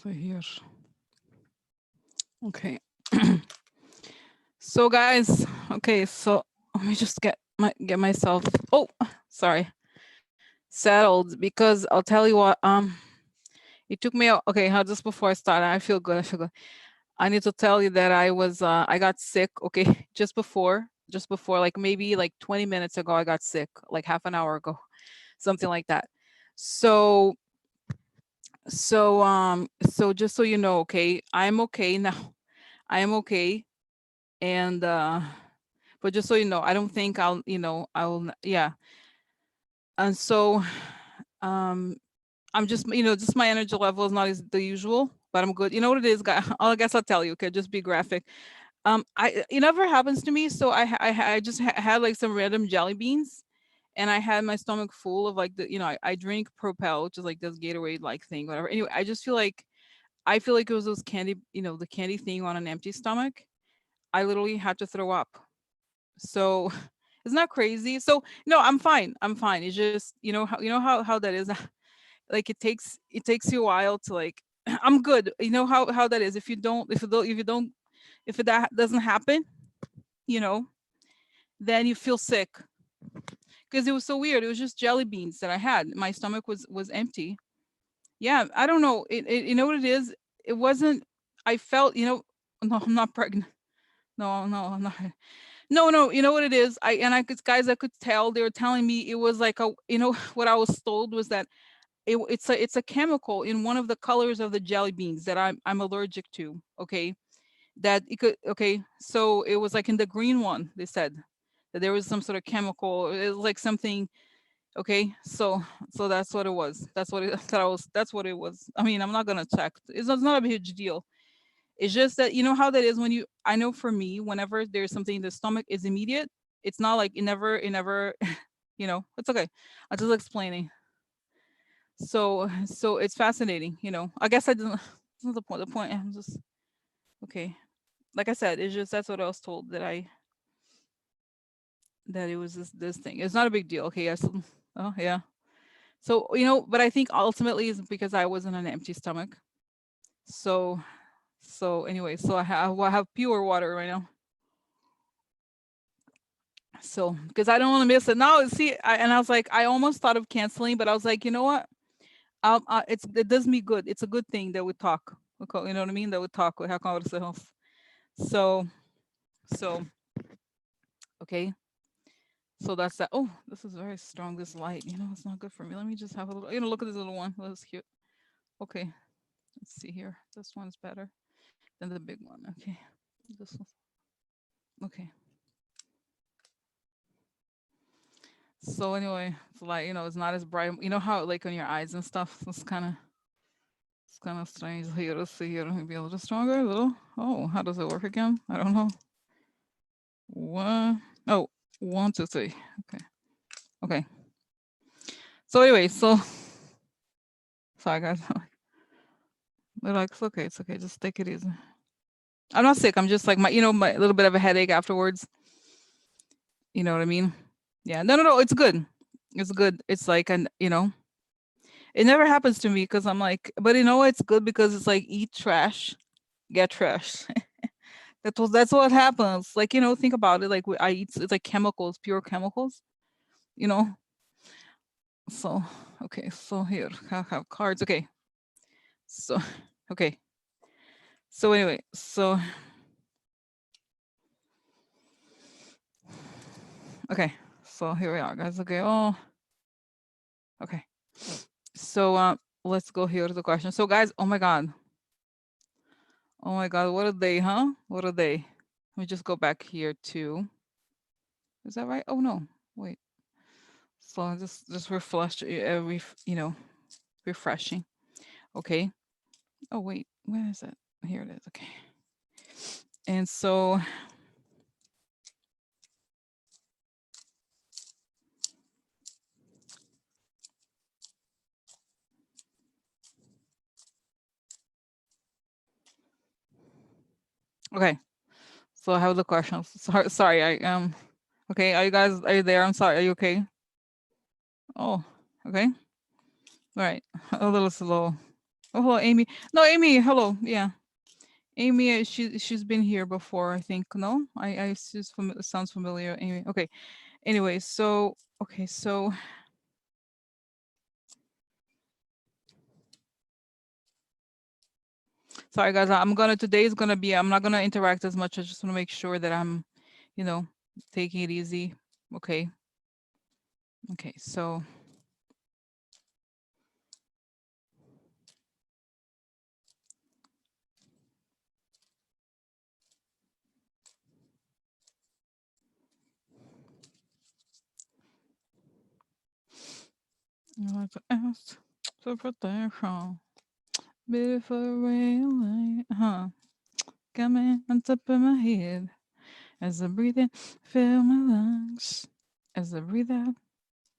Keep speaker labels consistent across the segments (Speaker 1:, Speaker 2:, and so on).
Speaker 1: So here. Okay. So guys, okay, so let me just get myself, oh, sorry, settled, because I'll tell you what, it took me okay, how just before I start, I feel good. I feel good. I need to tell you that I got sick, okay, just before, like maybe like 20 minutes ago, I got sick, like half an hour ago, something like that. So so just so you know, okay, I'm okay now. I am okay. And but just so you know, I don't think yeah. And so um I'm just, just my energy level is not as the usual, but I'm good. You know what it is, guys? I guess I'll tell you. Okay, just be graphic. It never happens to me. So I just had like some random jelly beans, and I had my stomach full of like I drink Propel, which is like this Gatorade like thing, whatever. Anyway, I feel like it was those candy, the candy thing on an empty stomach. I literally had to throw up. So it's not crazy. So no, I'm fine. I'm fine. It's just how that is. Like it takes you a while to like I'm good. You know how that is. If that doesn't happen, you know, then you feel sick, because it was so weird. It was just jelly beans that I had. My stomach was empty. Yeah, I don't know. You know what it is? It wasn't. I felt, no, I'm not pregnant. No, no, I'm not. No, no, you know what it is? Guys, I could tell they were telling me it was like what I was told was that it's a chemical in one of the colors of the jelly beans that I'm allergic to. Okay, that it could. Okay, so it was like in the green one. They said that there was some sort of chemical. It was like something. Okay, so that's what it was. That's what it that I was. That's what it was. I mean, I'm not gonna check. It's not a huge deal. It's just that you know how that is when you. I know for me, whenever there's something in the stomach is immediate. It's not like it never. It's okay. I'm just explaining. So it's fascinating. I guess I didn't. That's not the point. The point. I'm just okay. Like I said, it's just that's what I was told that it was this thing. It's not a big deal. Okay. Yes. Oh yeah. So but I think ultimately is because I was in an empty stomach. So anyway, so I have pure water right now. So because I don't want to miss it. Now see, and I was like, I almost thought of canceling, but I was like, you know what? It does me good. It's a good thing that we talk. Okay, you know what I mean? That we talk. We have conversations. So so okay. So that's that. Oh, this is very strong. This light. It's not good for me. Let me just have a little. Look at this little one. That's cute. Okay, let's see here. This one's better than the big one. Okay, this one. Okay. So anyway, it's like it's not as bright. You know how like on your eyes and stuff. So it's kind of strange. Here, let's see here. Maybe a little stronger. A little. Oh, how does it work again? I don't know. One. Oh, 1, 2, 3. Okay. Okay. So anyway, sorry guys. They're like, it's okay. It's okay. Just take it easy. I'm not sick. I'm just like my little bit of a headache afterwards. You know what I mean? Yeah. No, no, no. It's good. It's good. It's like it never happens to me because I'm like, but it's good because it's like eat trash, get trash. That's what happens. Like think about it. Like I eat, it's like chemicals, pure chemicals. You know. So okay. So here I have cards. Okay. So okay. So anyway. So okay. So here we are, guys. Okay. Oh. Okay. So let's go here to the question. So guys, oh my god. Oh my god, what are they, huh? What are they? Let me just go back here to. Is that right? Oh no. Wait. So just refresh refreshing. Okay. Oh wait, where is it? Here it is. Okay. And so okay. So I have the questions. Sorry, I. Okay, are you there? I'm sorry. Are you okay? Oh, okay. All right. A little slow. Oh, hello, Amy. No, Amy, hello. Yeah. Amy, she's been here before, I think. No, she's sounds familiar. Amy. Okay. Anyway, so okay, so sorry guys, today is gonna be I'm not gonna interact as much. I just want to make sure that I'm, you know, taking it easy. Okay. Okay, so I like to ask for protection. Beautiful rain, coming on top of my head. As I breathe in, fill my lungs. As I breathe out,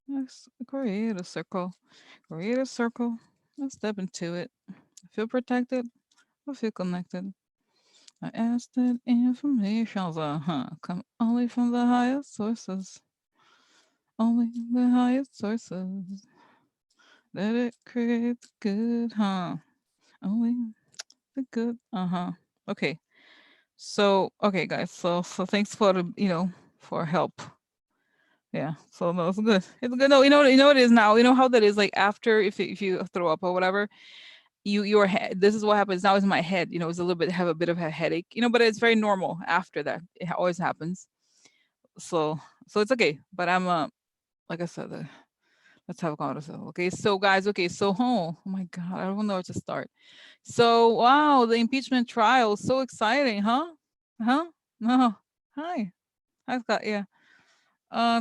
Speaker 1: let's create a circle. Create a circle. Let's step into it. I feel protected. I feel connected. I ask that information come only from the highest sources. Only the highest sources. Let it create the good, Only the good, Okay. So, okay, guys. So thanks for the, for help. Yeah. So no, it's good. It's good. No, you know what it is now. You know how that is like after if you throw up or whatever, your head. This is what happens now. Is my head. It's a little bit have a bit of a headache. But it's very normal after that. It always happens. So it's okay. But I'm like I said, let's have a conversation. Okay. So guys. Okay. So oh my God, I don't know where to start. So wow, the impeachment trial, so exciting, huh? Huh? No. Hi. Hi, Scott. Yeah.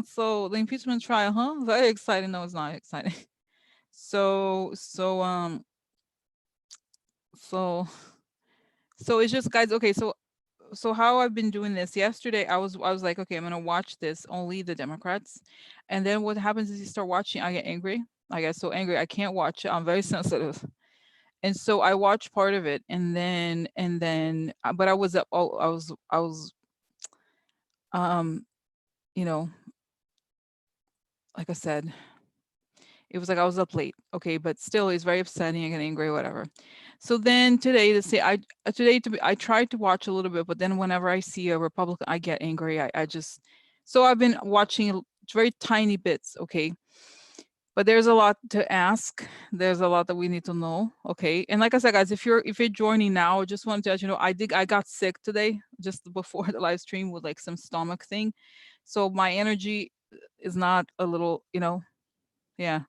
Speaker 1: So the impeachment trial, huh? Very exciting. No, it's not exciting. So so so it's just guys. Okay, so how I've been doing this. Yesterday, I was like, okay, I'm gonna watch this only the Democrats, and then what happens is you start watching, I get angry. I get so angry I can't watch it. I'm very sensitive, and so I watched part of it, and then but I was up. Oh, I was um you know like I said, it was like I was up late. Okay, but still, it's very upsetting. I get angry, whatever. So then today, I tried to watch a little bit, but then whenever I see a Republican, I get angry. I just so I've been watching very tiny bits. Okay, but there's a lot to ask. There's a lot that we need to know. Okay, and like I said, guys, if you're joining now, I just wanted to let you know I got sick today just before the live stream with like some stomach thing, so my energy is not a little, yeah.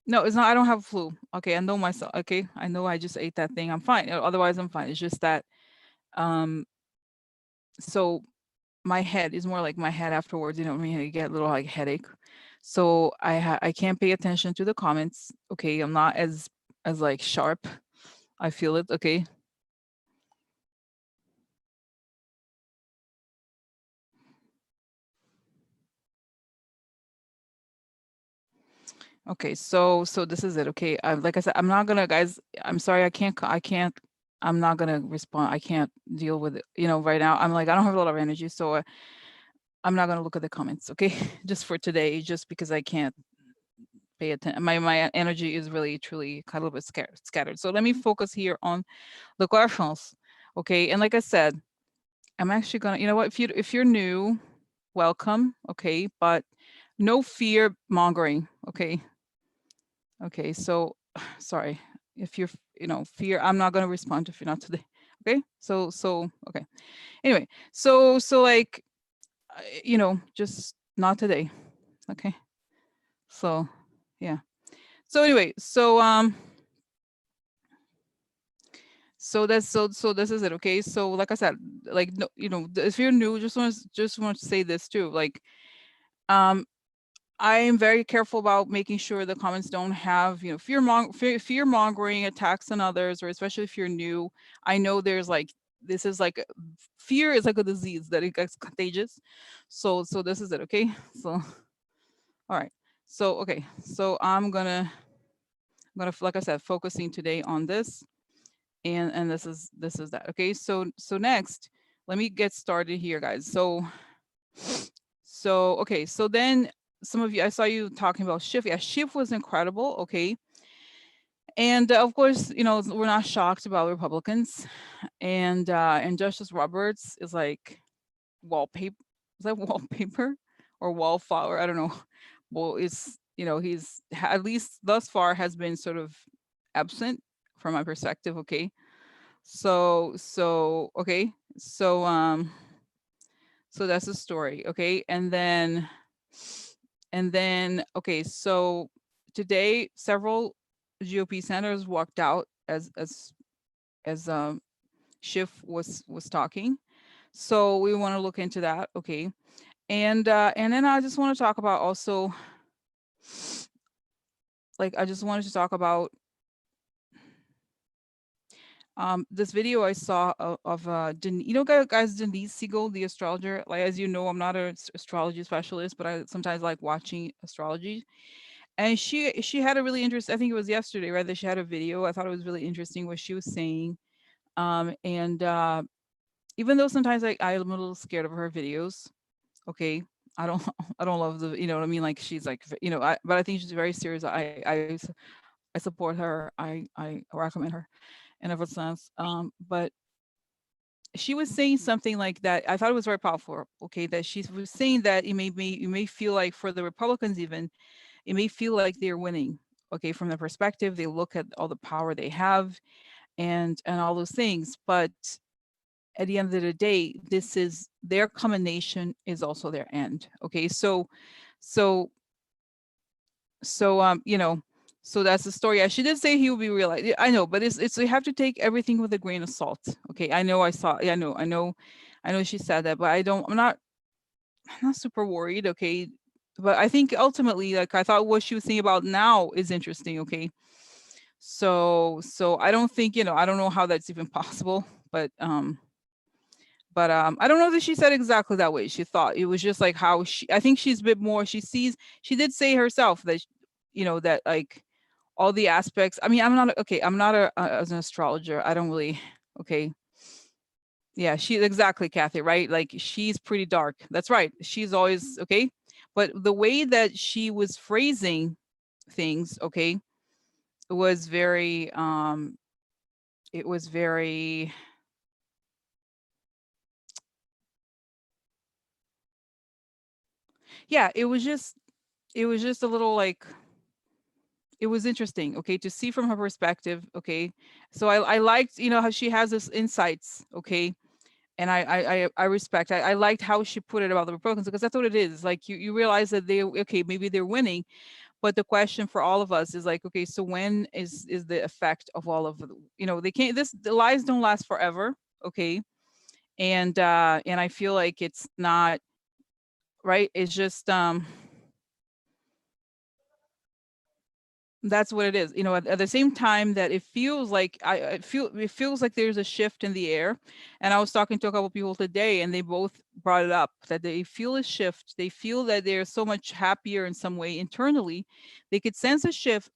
Speaker 1: No, it's not. I don't have flu. Okay, I know myself. Okay, I know I just ate that thing. I'm fine. Otherwise, I'm fine. It's just that. Um. So my head is more like my head afterwards. You know what I mean? I get a little like headache. So I can't pay attention to the comments. Okay, I'm not as like sharp. I feel it. Okay. Okay. So this is it. Okay. Like I said, I'm not gonna, guys. I'm sorry. I can't. I'm not gonna respond. I can't deal with it. Right now. I'm like I don't have a lot of energy, so I'm not gonna look at the comments, okay? Just for today, just because I can't pay attention. My energy is really truly kind of a bit scattered. So let me focus here on the questions, okay? And like I said, I'm actually gonna, you know what? If you're new, welcome, okay? But no fear mongering, okay? Okay, so sorry if you're, fear. I'm not gonna respond if you're not today, okay? So okay. Anyway, so like, just not today, okay? So, yeah. So anyway, so this is it, okay? So like I said, like no, if you're new, just want to say this too. Like, um, I am very careful about making sure the comments don't have, fear mongering, attacks on others, or especially if you're new. I know there's like this is like fear is like a disease that it gets contagious. So this is it, okay? So all right. So okay. So I'm gonna, like I said, focusing today on this, and this is that. Okay, so next, let me get started here, guys. So okay, so then some of you, I saw you talking about Schiff. Yeah, Schiff was incredible. Okay, And of course, you know, we're not shocked about Republicans. And Justice Roberts is like wallpaper. Is that wallpaper or wallflower? I don't know. Well, it's, you know, he's at least thus far has been sort of absent from my perspective. Okay. Okay. So that's the story. Okay. Okay, so today several GOP senators walked out as Schiff was talking. So we want to look into that. Okay. And then I just want to talk about also, like, I just wanted to talk about this video I saw of you know, guys, Denise Siegel, the astrologer. Like, as you know, I'm not an astrology specialist, but I sometimes like watching astrology. And she had a really interesting, I think it was yesterday, right, that she had a video. I thought it was really interesting what she was saying. And even though sometimes I'm a little scared of her videos, okay, I don't I don't love the, you know what I mean, like she's like, you know, but I think she's very serious. I support her. I recommend her in every sense. But she was saying something like that. I thought it was very powerful. Okay, that she was saying that you may feel like for the Republicans even, it may feel like they're winning. Okay, from the perspective, they look at all the power they have and all those things. But at the end of the day, this is their culmination is also their end. Okay, so you know, so that's the story. Yeah, she did say he will be realized. I know, but it's you have to take everything with a grain of salt. Okay, I know I saw. Yeah, I know she said that, but I'm not super worried. Okay, but I think ultimately, like, I thought what she was saying about now is interesting. Okay, so I don't think, you know, I don't know how that's even possible, but I don't know that she said exactly that way. She thought it was just like how I think she's a bit more, she did say herself that, you know, that like all the aspects. I mean, I'm not as an astrologer. I don't really, okay. Yeah, she's exactly, Kathy, right? Like she's pretty dark. That's right. She's always, okay. But the way that she was phrasing things, okay, was very, it was very, yeah, it was just a little like, it was interesting, okay, to see from her perspective, okay. So I liked, you know, how she has this insights, okay, and I respect. I liked how she put it about the Republicans, because that's what it is. Like you realize that they, okay, maybe they're winning, but the question for all of us is like, okay, so when is the effect of all of the, you know, they can't, the lies don't last forever, okay, and I feel like it's not right. It's just that's what it is. You know, at the same time that it feels like it feels like there's a shift in the air. And I was talking to a couple people today and they both brought it up that they feel a shift. They feel that they're so much happier in some way internally. They could sense a shift,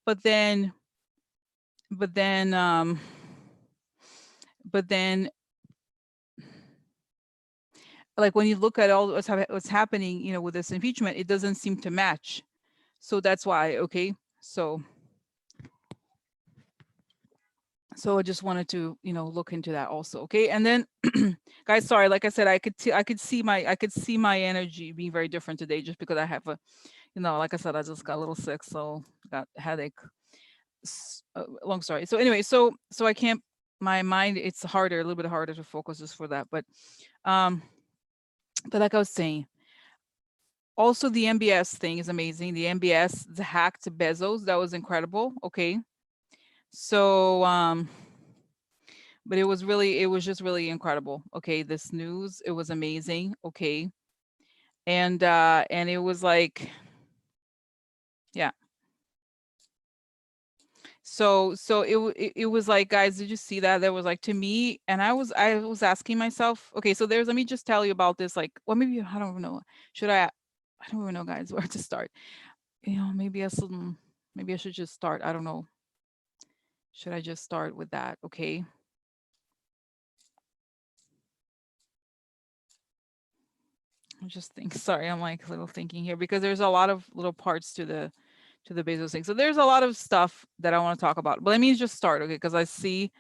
Speaker 1: but then but then but then like when you look at all what's happening, you know, with this impeachment, it doesn't seem to match. So that's why, okay. So I just wanted to, you know, look into that also. Okay. And then guys, sorry, like I said, I could see my energy being very different today just because I have a, you know, like I said, I just got a little sick, so got a headache. Long story. So anyway, so I can't, my mind, it's harder, a little bit harder to focus just for that. Um but like I was saying, also the MBS thing is amazing. The MBS, the hack to Bezos, that was incredible. Okay. So but it was just really incredible. Okay, this news, it was amazing. Okay. And it was like, yeah. So it was like, guys, did you see that? There was like, to me, and I was asking myself, okay, so let me just tell you about this, like, well, maybe I don't know. Should I don't even know, guys, where to start. You know, maybe I should just start. I don't know. Should I just start with that? Okay. I'm just thinking, sorry, I'm like a little thinking here because there's a lot of little parts to to the Bezos thing. So there's a lot of stuff that I want to talk about. But let me just start, okay? Because I see,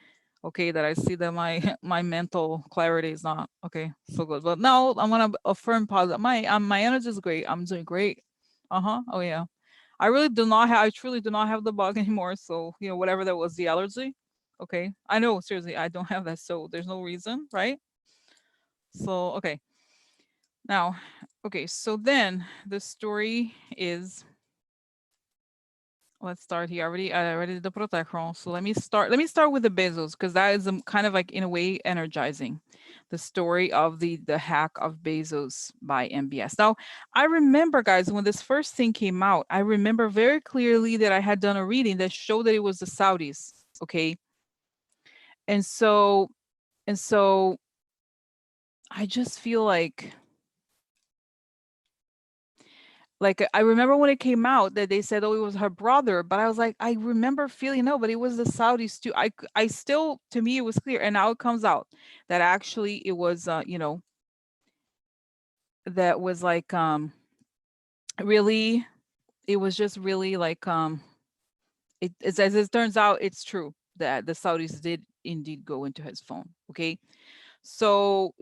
Speaker 1: okay, that I see that my my mental clarity is not okay so good. But now I'm gonna affirm positive. My energy is great. I'm doing great. Oh yeah. I really do not have. I truly do not have the bug anymore. So whatever that was, the allergy. Okay, I know seriously, I don't have that. So there's no reason, right? So okay. Now, okay. So then the story is, let's start here. I already did the protocol. So let me start. Let me start with the Bezos, because that is kind of like in a way energizing. The story of the hack of Bezos by MBS. Now, I remember, guys, when this first thing came out, I remember very clearly that I had done a reading that showed that it was the Saudis. Okay. And so I just feel like I remember when it came out that they said, oh, it was her brother, but I was like, I remember feeling, no, but it was the Saudis too. I still, to me, it was clear. And now it comes out that actually it was, that was like, really, it was just really like, it's, as it turns out, it's true that the Saudis did indeed go into his phone. Okay. So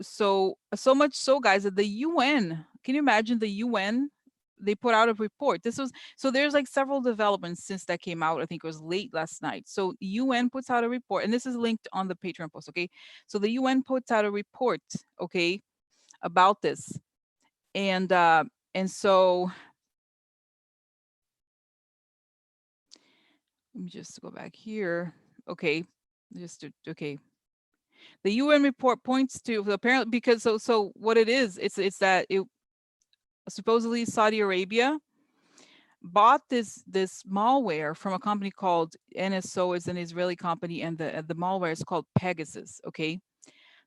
Speaker 1: much so, guys, that the UN, can you imagine the UN? They put out a report. This was, so there's like several developments since that came out. I think it was late last night. So UN puts out a report, and this is linked on the Patreon post. Okay. So the UN puts out a report, okay, about this. And so let me just go back here. Okay. Okay. The UN report points to apparently, because so what it is, it's that it supposedly Saudi Arabia bought this malware from a company called NSO. It's an Israeli company, and the malware is called Pegasus. Okay.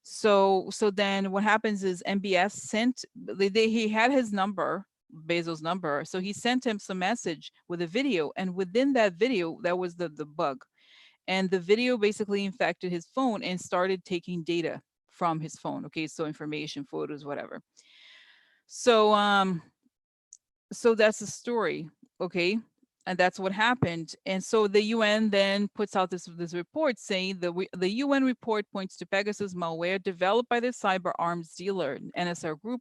Speaker 1: So then what happens is MBS sent, he had his number, Bezos' number, so he sent him some message with a video, and within that video, that was the bug. And the video basically infected his phone and started taking data from his phone. Okay, so information, photos, whatever. So that's the story. Okay, and that's what happened. And so the UN then puts out this report saying the UN report points to Pegasus malware developed by the cyber arms dealer NSR Group,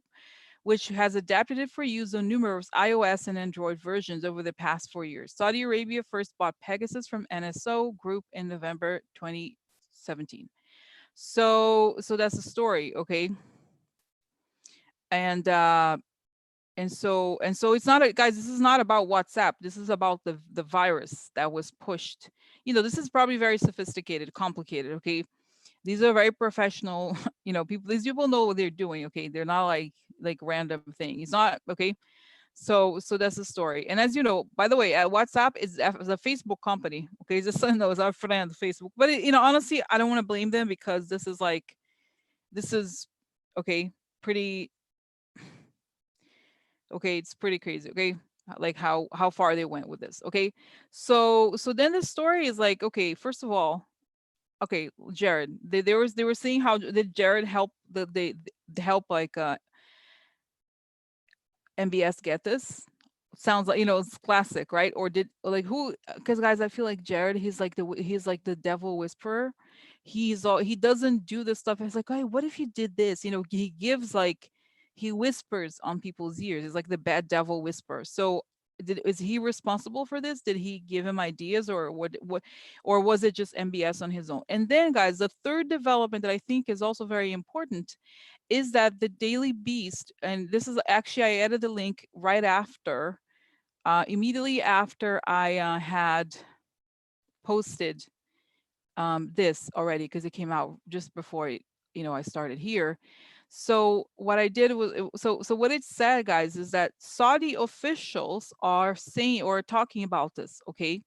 Speaker 1: which has adapted it for use on numerous iOS and Android versions over the past 4 years. Saudi Arabia first bought Pegasus from NSO Group in November 2017. So that's the story, okay? And so it's not, guys, this is not about WhatsApp. This is about the virus that was pushed. This is probably very sophisticated, complicated, okay? These are very professional, people. These people know what they're doing, okay? They're not like random thing. It's not, okay? So that's the story. And as you know, by the way, WhatsApp is a Facebook company, okay? Just so you know, it's our friend Facebook. But honestly, I don't want to blame them, because this is okay, pretty okay, it's pretty crazy, okay? Like how far they went with this, okay? So then the story is like, okay, first of all, okay, Jared, they were saying, how did Jared help they help like MBS get this? Sounds like, it's classic, right? Or did, like, who? Because guys, I feel like Jared, he's like the devil whisperer. He doesn't do this stuff. It's like, hey, what if you did this? He gives, like, he whispers on people's ears. It's like the bad devil whisperer. So is he responsible for this? Did he give him ideas, or what, or was it just MBS on his own? And then, guys, the third development that I think is also very important is that the Daily Beast, and this is actually, I added the link right after, immediately after I had posted this already, because it came out just before I started here. So what I did was, so what it said, guys, is that Saudi officials are saying or talking about this, okay?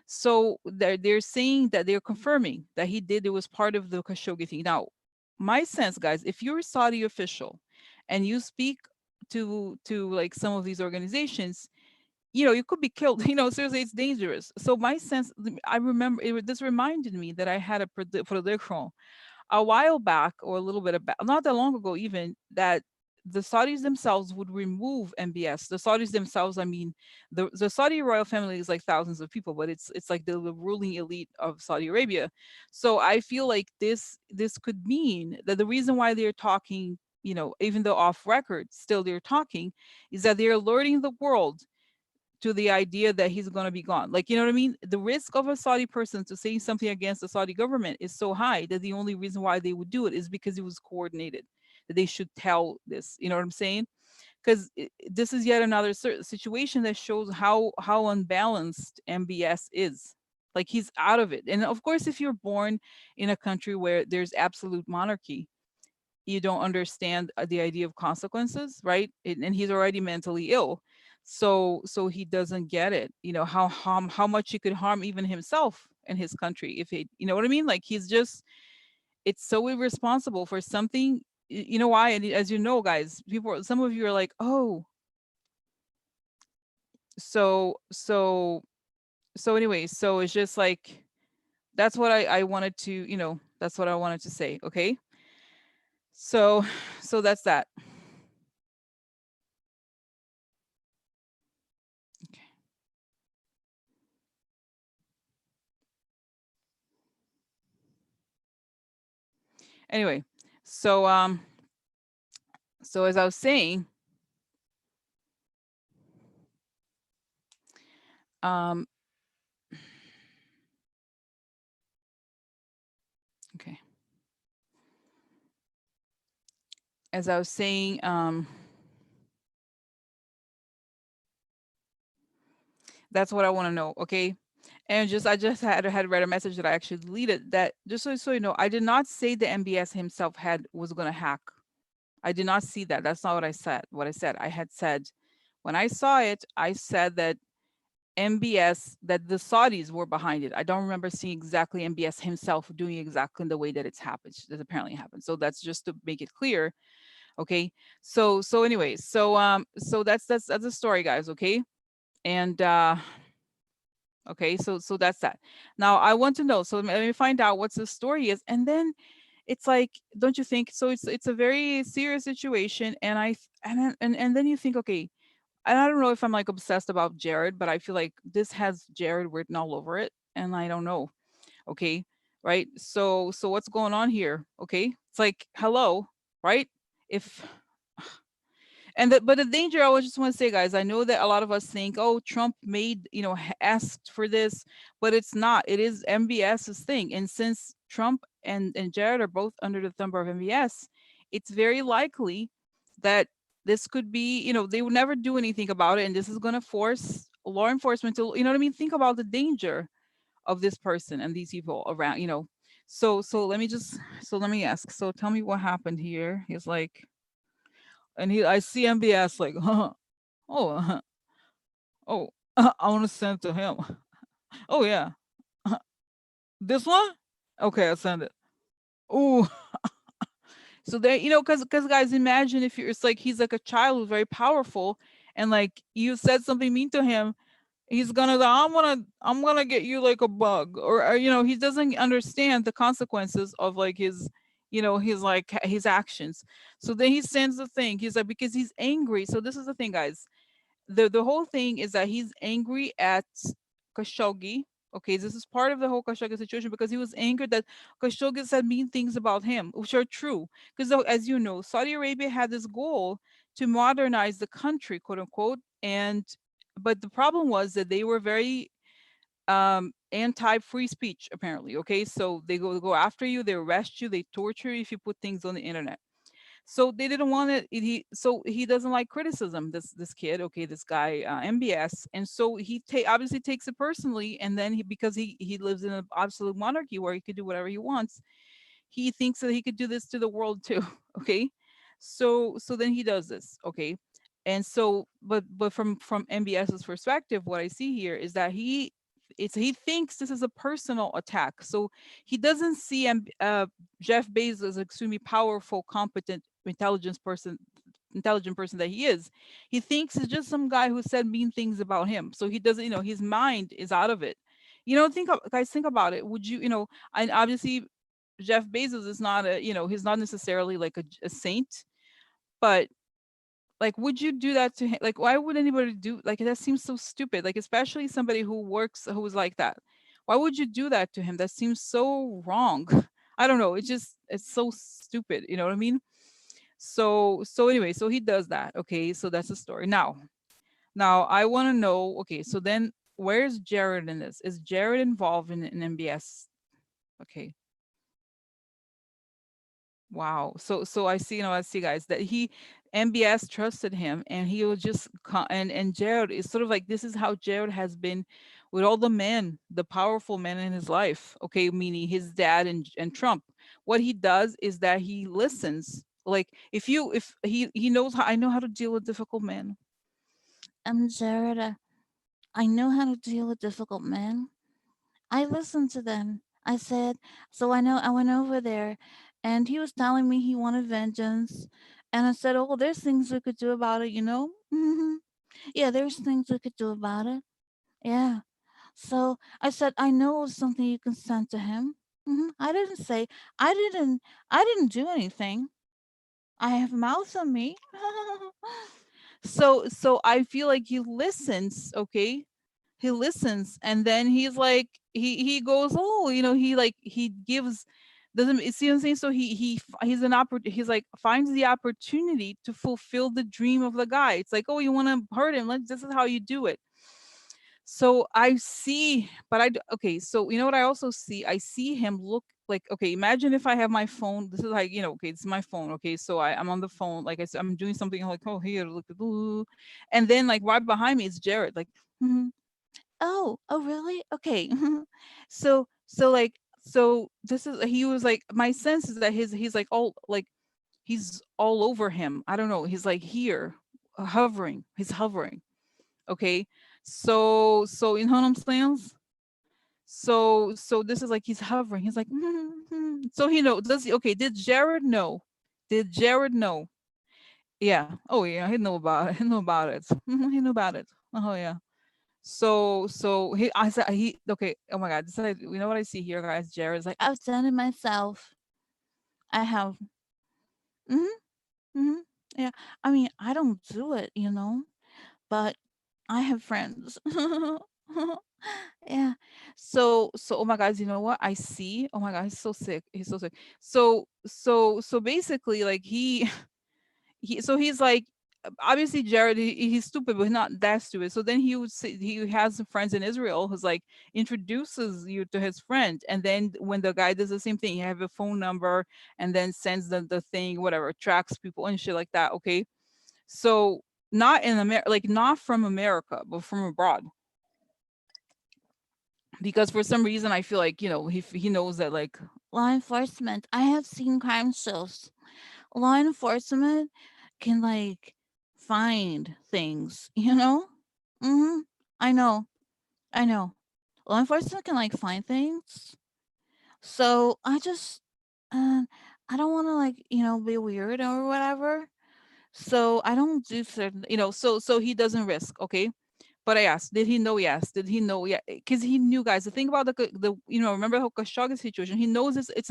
Speaker 1: So they're saying that they're confirming that it was part of the Khashoggi thing. Now, my sense, guys, if you're a Saudi official and you speak to like some of these organizations, you could be killed. Seriously, it's dangerous. So my sense, I remember this reminded me that I had a prediction a while back, or a little bit about, not that long ago even, that the Saudis themselves would remove MBS. The Saudis themselves, I mean, the Saudi royal family is like thousands of people, but it's like the ruling elite of Saudi Arabia. So I feel like this could mean that the reason why they're talking, even though off record, still they're talking, is that they're alerting the world to the idea that he's going to be gone. Like, you know what I mean? The risk of a Saudi person to say something against the Saudi government is so high that the only reason why they would do it is because it was coordinated, that they should tell this. You know what I'm saying? Because this is yet another situation that shows how unbalanced MBS is. Like, he's out of it. And of course, if you're born in a country where there's absolute monarchy, you don't understand the idea of consequences, right? And he's already mentally ill, so he doesn't get it. How much he could harm even himself and his country if he, you know what I mean? Like, he's just, it's so irresponsible for something. You know why? And as you know, guys, some of you are like, oh, so anyway, so it's just like, that's what I wanted to, that's what I wanted to say. Okay, so that's that. Anyway, so so as I was saying, um okay, as I was saying, that's what I want to know. Okay, and I just had read a message that I actually deleted, that just so you know, I did not say the MBS himself was going to hack. I did not see that. That's not what I said. What I said, I had said, when I saw it, I said that MBS, that the Saudis were behind it. I don't remember seeing exactly MBS himself doing exactly the way that it's happened, that apparently happened. So that's just to make it clear. Okay, so anyway, so that's the story, guys. Okay, and okay, so that's that. Now I want to know, so let me find out what's the story is, and then it's like, don't you think? So it's a very serious situation, and and then you think, okay, and I don't know if I'm like obsessed about Jared, but I feel like this has Jared written all over it, and I don't know. Okay, right? So what's going on here? Okay, it's like, hello, right? If but the danger, I just want to say, guys, I know that a lot of us think, oh, Trump made, asked for this, but it's not. It is MBS's thing. And since Trump and Jared are both under the thumb of MBS, it's very likely that this could be, they would never do anything about it. And this is going to force law enforcement to, you know what I mean? Think about the danger of this person and these people around. So let me ask. So tell me what happened here. He's like, and I see MBS like, oh, oh, I want to send to him. Oh yeah, this one. Okay, I'll send it. Oh, so there, because guys, imagine if it's like he's like a child who's very powerful, and like you said something mean to him, he's gonna, I'm gonna get you like a bug, or he doesn't understand the consequences of like his actions. So then he sends the thing. He's like, because he's angry. So this is the thing, guys. The whole thing is that he's angry at Khashoggi. Okay, this is part of the whole Khashoggi situation, because he was angered that Khashoggi said mean things about him, which are true. Because as you know, Saudi Arabia had this goal to modernize the country, quote unquote, and but the problem was that they were very anti-free speech, apparently. Okay, so they go after you, they arrest you, they torture you if you put things on the internet. So they didn't want it. He doesn't like criticism. This kid, okay, this guy, MBS, and so he obviously takes it personally. And then because he lives in an absolute monarchy where he could do whatever he wants, he thinks that he could do this to the world too. Okay, so then he does this. Okay, and so but from MBS's perspective, what I see here is that he thinks this is a personal attack. So he doesn't see Jeff Bezos as extremely powerful, competent, intelligent person that he is. He thinks it's just some guy who said mean things about him. So he doesn't, his mind is out of it. Guys, think about it. Would and obviously Jeff Bezos is not he's not necessarily like a saint, but Like, would you do that to him? Like, why would anybody do like that? Seems so stupid. Like, especially somebody who works who's like that. Why would you do that to him? That seems so wrong. I don't know. It's so stupid. You know what I mean? So anyway, so he does that. Okay, so that's the story. Now I want to know. Okay, so then where's Jared in this? Is Jared involved in MBS? Okay, wow. So I see, I see, guys, that he MBS trusted him, and he will just and Jared is sort of like, this is how Jared has been with all the men, the powerful men in his life. Okay, meaning his dad and Trump. What he does is that he listens. Like, if he knows how, I know how to deal with difficult men. Jared, I know how to deal with difficult men. I listened to them. I said, so I went over there, and he was telling me he wanted vengeance. And I said, oh, there's things we could do about it, you know? Yeah, there's things we could do about it. Yeah. So I said, I know it's something you can send to him. I didn't say, I didn't, I didn't do anything. I have mouth on me. So I feel like he listens, okay? He listens, and then he's like, he goes, oh, he gives, doesn't see what I'm saying? So he's like, finds the opportunity to fulfill the dream of the guy. It's like, oh, you want to hurt him, this is how you do it. So I see, but okay, so you know what I also see? I see him look like, okay, imagine if I have my phone. This is like, okay, it's my phone. Okay, so I'm on the phone, like I said, I'm doing something, I'm like, oh, here, look at, ooh. And then like right behind me is Jared, like, "Mhm. Oh, really? Okay." So like, so this is, he was like, my sense is that he's like all like, he's all over him. I don't know. He's like here, hovering. He's hovering. Okay. So you know what I'm saying? So this is like, he's hovering. He's like, so he know. Does he? Okay. Did Jared know? Did Jared know? Yeah. Oh yeah. He know about it. He know about it. He knew about it. Oh yeah. So I said, okay. Oh my God. This is, you know what I see here, guys? Jared's like, I've done it myself. I have. Hmm. Hmm. Yeah. I mean, I don't do it, but I have friends. Yeah. So oh my God, you know what? I see. Oh my God, he's so sick. He's so sick. So basically, like, he's like, obviously Jared, he's stupid, but he's not that stupid. So then he would say, he has some friends in Israel who's like, introduces you to his friend, and then when the guy does the same thing, he have a phone number, and then sends the thing, whatever, tracks people and shit like that. Okay. So not in America, like not from America, but from abroad, because for some reason I feel like, he knows that, like, law enforcement. I have seen crime shows. Law enforcement can, like, find things, you know? Mm-hmm. I know. I know. Law enforcement can, like, find things. So uh, I don't want to, like, be weird or whatever. So I don't do certain, so he doesn't risk. Okay. But I asked, did he know? Yes. Did he know? Yeah, because he knew, guys. The thing about remember the Khashoggi situation? He knows it's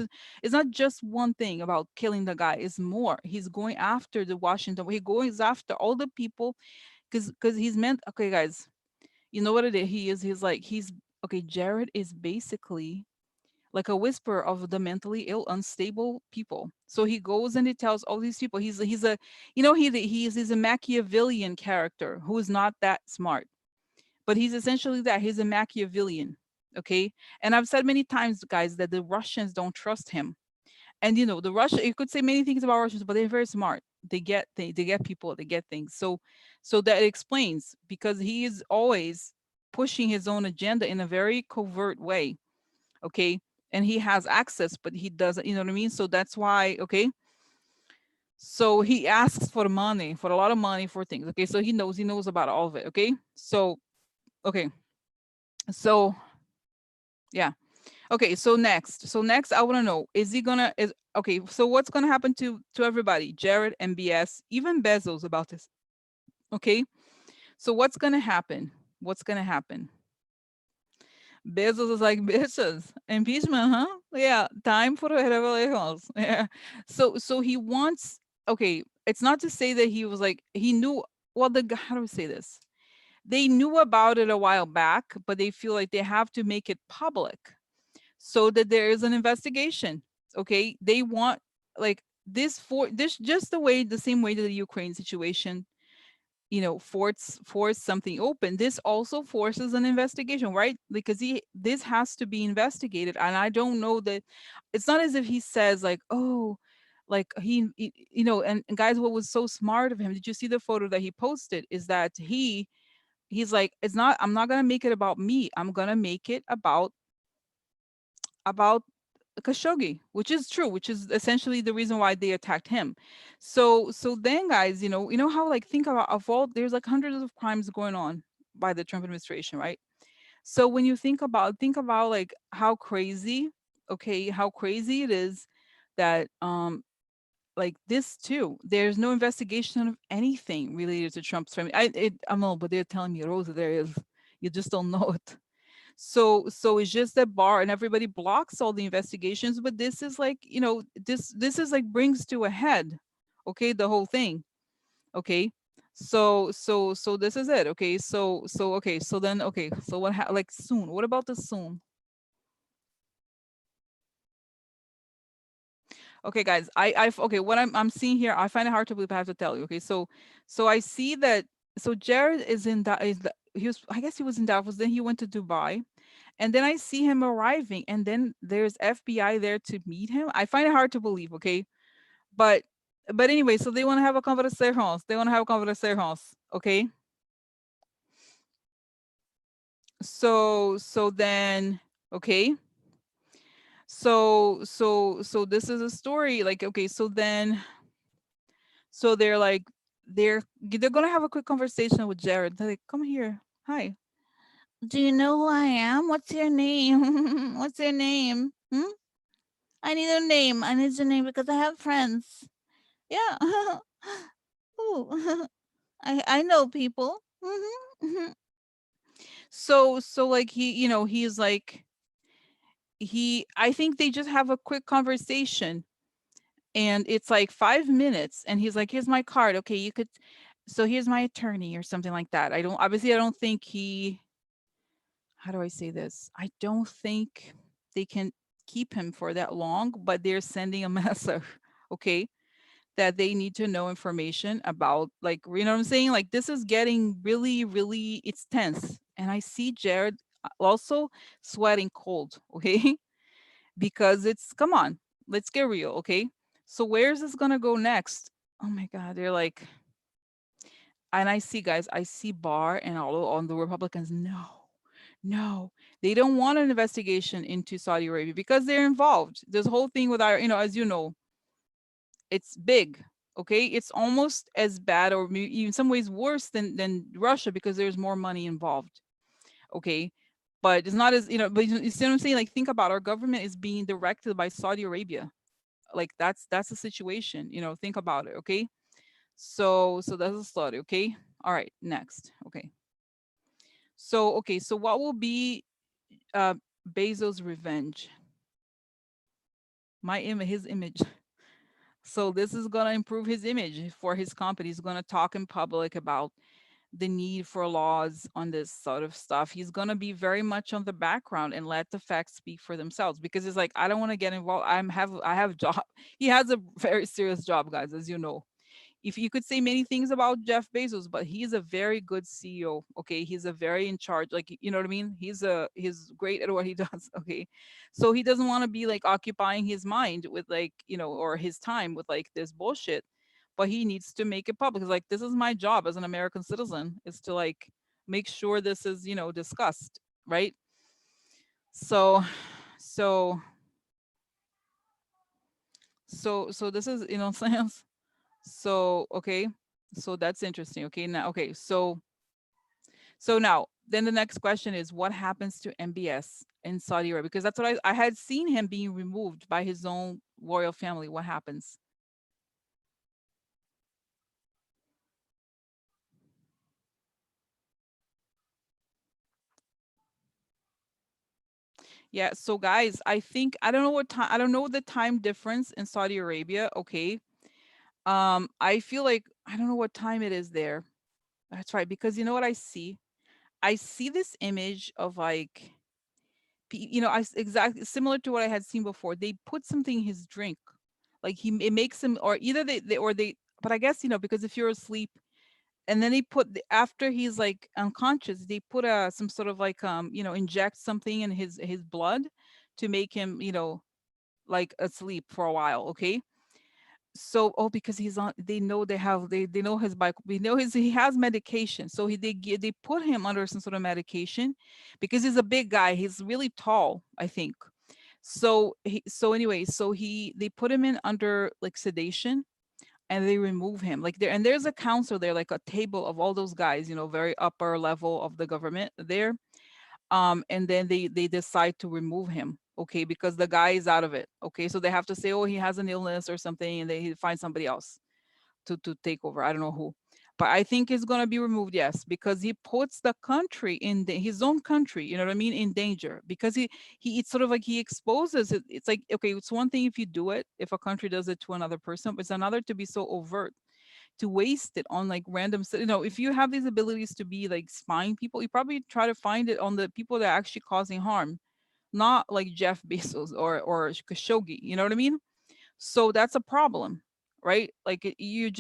Speaker 1: not just one thing about killing the guy. It's more. He's going after the Washington. He goes after all the people, because he's meant. Okay, guys, you know what it is? He's okay. Jared is basically like a whisper of the mentally ill, unstable people. So he goes and he tells all these people he's a, he's a Machiavellian character who is not that smart, but he's essentially that. He's a Machiavellian. Okay. And I've said many times, guys, that the Russians don't trust him. And the Russia, you could say many things about Russians, but they're very smart. They get people, they get things. So that explains, because he is always pushing his own agenda in a very covert way. Okay. And he has access, but he doesn't, you know what I mean? So that's why, okay. So he asks for money, for a lot of money for things. Okay. So he knows about all of it. Okay. So, okay. So yeah. Okay, so next I want to know, is he gonna is okay, so what's gonna happen to everybody? Jared, MBS, even Bezos about this. Okay? So what's gonna happen? What's gonna happen? Bezos is like, bitches, impeachment, huh? Yeah, time for the revelations. Yeah. So he wants, okay, it's not to say that he was like, he knew, well, how do I say this? They knew about it a while back, but they feel like they have to make it public so that there is an investigation. Okay. They want like this for this, just the same way that the Ukraine situation, force something open. This also forces an investigation, right? Because this has to be investigated. And I don't know that it's not as if he says like, oh, like and guys, what was so smart of him, did you see the photo that he posted? Is that he's like, I'm not gonna make it about me. I'm gonna make it about Khashoggi, which is true, which is essentially the reason why they attacked him. So then guys, how like think about of all there's like hundreds of crimes going on by the Trump administration, right? So when you think about like how crazy, okay, how crazy it is that like this too, there's no investigation of anything related to Trump's family. I don't know, but they're telling me, Rosa, there is. You just don't know it. So it's just that Barr and everybody blocks all the investigations, but this is like, this is like brings to a head, okay, the whole thing. Okay. So this is it. Okay. So then okay, so like soon. What about the soon? Okay, guys, okay, what I'm seeing here, I find it hard to believe I have to tell you. Okay, so I see that Jared is in that is he was, I guess he was in Davos, then he went to Dubai. And then I see him arriving, and then there's FBI there to meet him. I find it hard to believe, okay? But anyway, so they want to have a conversations. They want to have a conversations, okay? So then, okay. So this is a story. Like, okay, so then so they're like they're gonna have a quick conversation with Jared. They're like, come here. Hi. Do you know who I am? What's your name? What's your name? Hmm? I need a name. I need your name because I have friends. Yeah. Ooh. I know people. Hmm. So like he's like I think they just have a quick conversation, and it's like 5 minutes, and he's like, here's my card. Okay, you could, so here's my attorney or something like that. I don't think how do I say this? I don't think they can keep him for that long, but they're sending a message. Okay, that they need to know information about, like, you know what I'm saying? Like, this is getting really, really, it's tense. And I see Jared also sweating cold, okay? Because it's, come on, let's get real, okay? So where's this gonna go next? Oh my God, they're like, and I see, guys, I see Barr and all on the Republicans. No, no, they don't want an investigation into Saudi Arabia because they're involved. This whole thing with our, as you know, it's big. Okay, it's almost as bad, or maybe in some ways worse than Russia, because there's more money involved. Okay, but it's not as, but you see what I'm saying? Like, think about, our government is being directed by Saudi Arabia. Like, that's the situation. Think about it. Okay, so that's the story. Okay, all right, next. Okay, so what will be uh Bezos' revenge? His image. So this is going to improve his image for his company. He's going to talk in public about the need for laws on this sort of stuff. He's going to be very much on the background and let the facts speak for themselves, because it's like, I don't want to get involved. I have job. He has a very serious job, guys, as you know. If you could say many things about Jeff Bezos, but he's a very good CEO. Okay, he's a very in charge. Like, you know what I mean? He's great at what he does. Okay, so he doesn't want to be like occupying his mind with, like, or his time with like this bullshit. But he needs to make it public. It's like, this is my job as an American citizen, is to like make sure this is discussed, right? So, so, so this is science. So okay, so that's interesting. Okay, now okay, so now then the next question is, what happens to MBS in Saudi Arabia? Because that's what I had seen him being removed by his own royal family. What happens? Yeah, so guys, I think I don't know what time, I don't know the time difference in Saudi Arabia. Okay, I feel like I don't know what time it is there. That's right, because you know what I see? I see this image of like exactly similar to what I had seen before. They put something in his drink, like it makes him, or either they or they. But I guess because if you're asleep, and then they put after he's like unconscious, they put some sort of like inject something in his blood to make him like asleep for a while. Okay, so because he's on, they know they know his bike, we know he has medication, so they put him under some sort of medication because he's a big guy, he's really tall, I think. So anyway, they put him in under like sedation, and they remove him like there, and there's a counselor there, like a table of all those guys, very upper level of the government there. And then they decide to remove him, okay, because the guy is out of it. Okay, so they have to say, oh, he has an illness or something, and they find somebody else to take over. I don't know who, but I think it's going to be removed, yes, because he puts the country his own country, you know what I mean, in danger, because he it's sort of like he exposes it. It's like, okay, it's one thing if you do it, if a country does it to another person, but it's another to be so overt, to waste it on like random if you have these abilities to be like spying people, you probably try to find it on the people that are actually causing harm, not like Jeff Bezos or Khashoggi, you know what I mean? So that's a problem, right? Like you're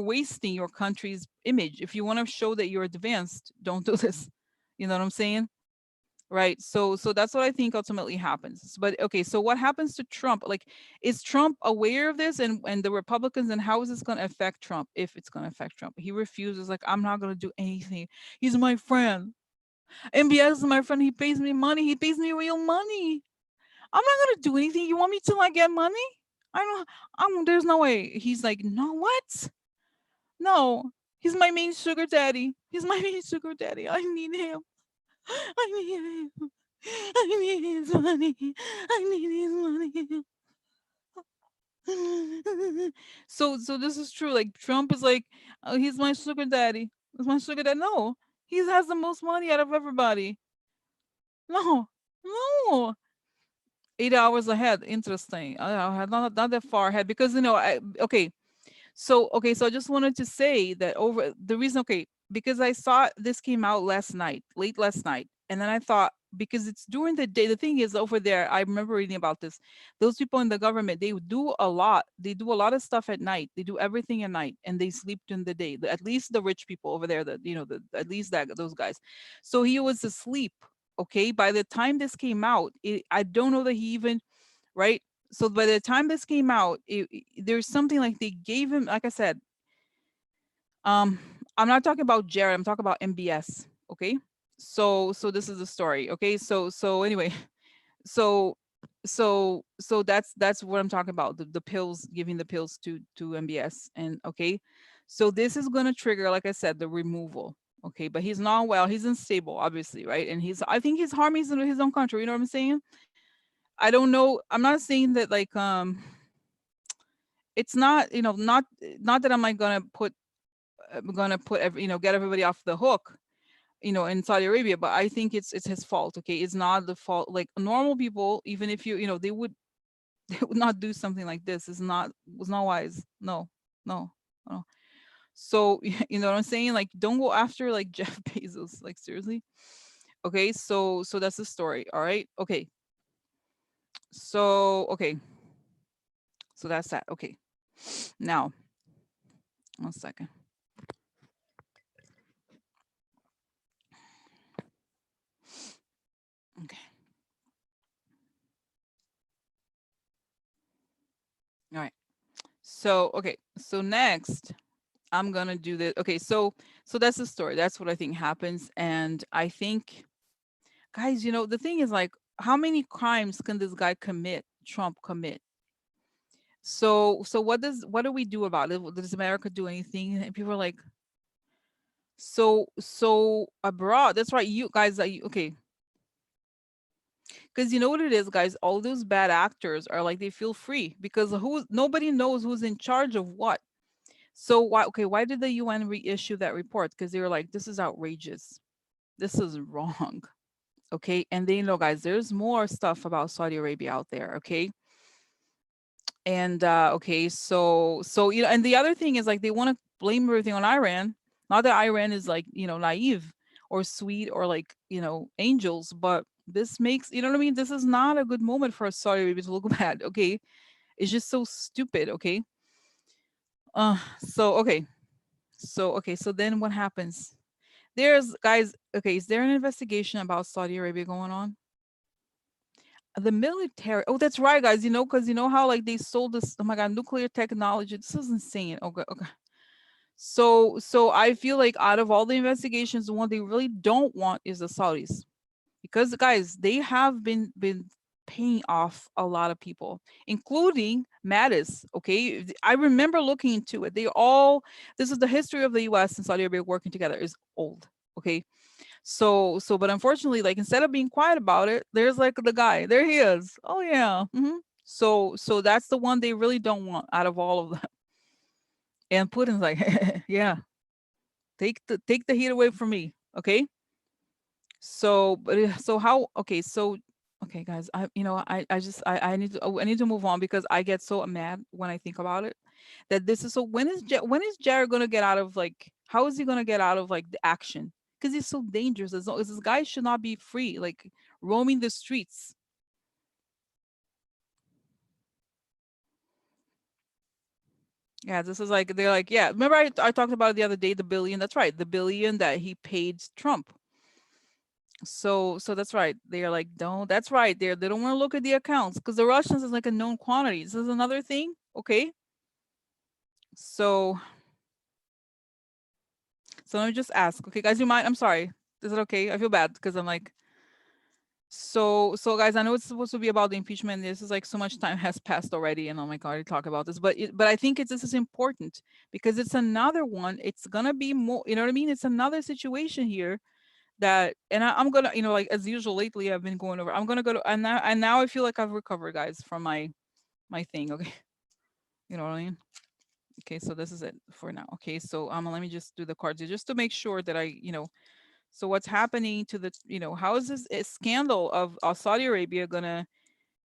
Speaker 1: wasting your country's image. If you want to show that you're advanced, don't do this. You know what I'm saying? Right. So that's what I think ultimately happens. But okay, so what happens to Trump? Like, is Trump aware of this, and the Republicans, and how is this going to affect Trump, if it's going to affect Trump? He refuses, like, I'm not going to do anything. He's my friend. MBS is my friend. He pays me money. He pays me real money. I'm not going to do anything. You want me to like get money? I don't there's no way. He's like, "No, what? No. He's my main sugar daddy. He's my main sugar daddy. I need him. I need him. I need his money. I need his money." So this is true. Like Trump is like, oh, he's my sugar daddy. He's my sugar daddy. No, he has the most money out of everybody. No, no. 8 hours ahead. Interesting. I had not that far ahead because okay. So I just wanted to say that over the reason, okay, because I saw this came out last night, late last night, and then I thought, because it's during the day. The thing is, over there, I remember reading about this. Those people in the government, they do a lot. They do a lot of stuff at night. They do everything at night, and they sleep during the day. At least the rich people over there, at least that those guys. So he was asleep. Okay, by the time this came out, I don't know that he even, right? So by the time this came out, there's something like they gave him, like I said, um, I'm not talking about Jared, I'm talking about MBS. Okay. So this is the story. Okay. So anyway, so that's what I'm talking about. The pills, giving the pills to MBS. And okay. So this is gonna trigger, like I said, the removal. Okay, but he's not well, he's unstable, obviously, right? And I think he's harming his own country, you know what I'm saying? I don't know. I'm not saying that like it's not, not that I'm like gonna put get everybody off the hook, in Saudi Arabia, but I think it's his fault. Okay, it's not the fault, like normal people, even if they would they would not do something like this. Was not wise. No, no, no. So you know what I'm saying? Like, don't go after like Jeff Bezos, like seriously. Okay, so that's the story. All right. Okay. So okay, so that's that. Okay, now 1 second. Okay. All right. So, okay. So next, I'm going to do this. Okay. So that's the story. That's what I think happens. And I think, guys, the thing is like, how many crimes can this guy commit, Trump commit? So what do we do about it? Does America do anything? And people are like, so abroad. That's right. You guys, okay. Because you know what it is, guys? All those bad actors are like, they feel free because nobody knows who's in charge of what. So why did the UN reissue that report? Because they were like, this is outrageous. This is wrong. Okay. And they know, guys, there's more stuff about Saudi Arabia out there. Okay. And okay, so and the other thing is like they want to blame everything on Iran. Not that Iran is like, naive or sweet or like, angels, but this makes, you know what I mean? This is not a good moment for Saudi Arabia to look bad, okay? It's just so stupid, okay? So okay. So then what happens? There's guys, okay, is there an investigation about Saudi Arabia going on? The military. Oh, that's right, guys. Because you know how like they sold this. Oh my God, nuclear technology. This is insane. Okay, okay. So I feel like out of all the investigations, the one they really don't want is the Saudis, because guys, they have been paying off a lot of people, including Mattis. Okay, I remember looking into it. They all. This is the history of the U.S. and Saudi Arabia working together is old. Okay, but unfortunately, like instead of being quiet about it, there's like the guy. There he is. Oh yeah. So that's the one they really don't want out of all of them. And Putin's like, yeah, take the heat away from me. Okay. So how? Okay. So okay, guys. I need to move on because I get so mad when I think about it. That this is so. When is Jared gonna get out of like? How is he gonna get out of like the action? Because he's so dangerous. As long as this guy should not be free, like roaming the streets. Yeah, this is like they're like, yeah. Remember I talked about it the other day, the billion. That's right, the billion that he paid Trump. So that's right. They're like, don't. That's right. They don't want to look at the accounts because the Russians is like a known quantity. This is another thing. Okay. So let me just ask. Okay, guys, you mind? I'm sorry. Is it okay? I feel bad because I'm like, so guys, I know it's supposed to be about the impeachment. This is like so much time has passed already, and oh my god, I talk about this, but I think this is important because it's another one. It's gonna be more. You know what I mean? It's another situation here that, and I'm gonna, like as usual lately, I've been going over. I'm gonna go to, and now I feel like I've recovered, guys, from my thing. Okay, you know what I mean? Okay, so this is it for now. Okay, so let me just do the cards here just to make sure that so what's happening to the, how is this scandal of Saudi Arabia gonna,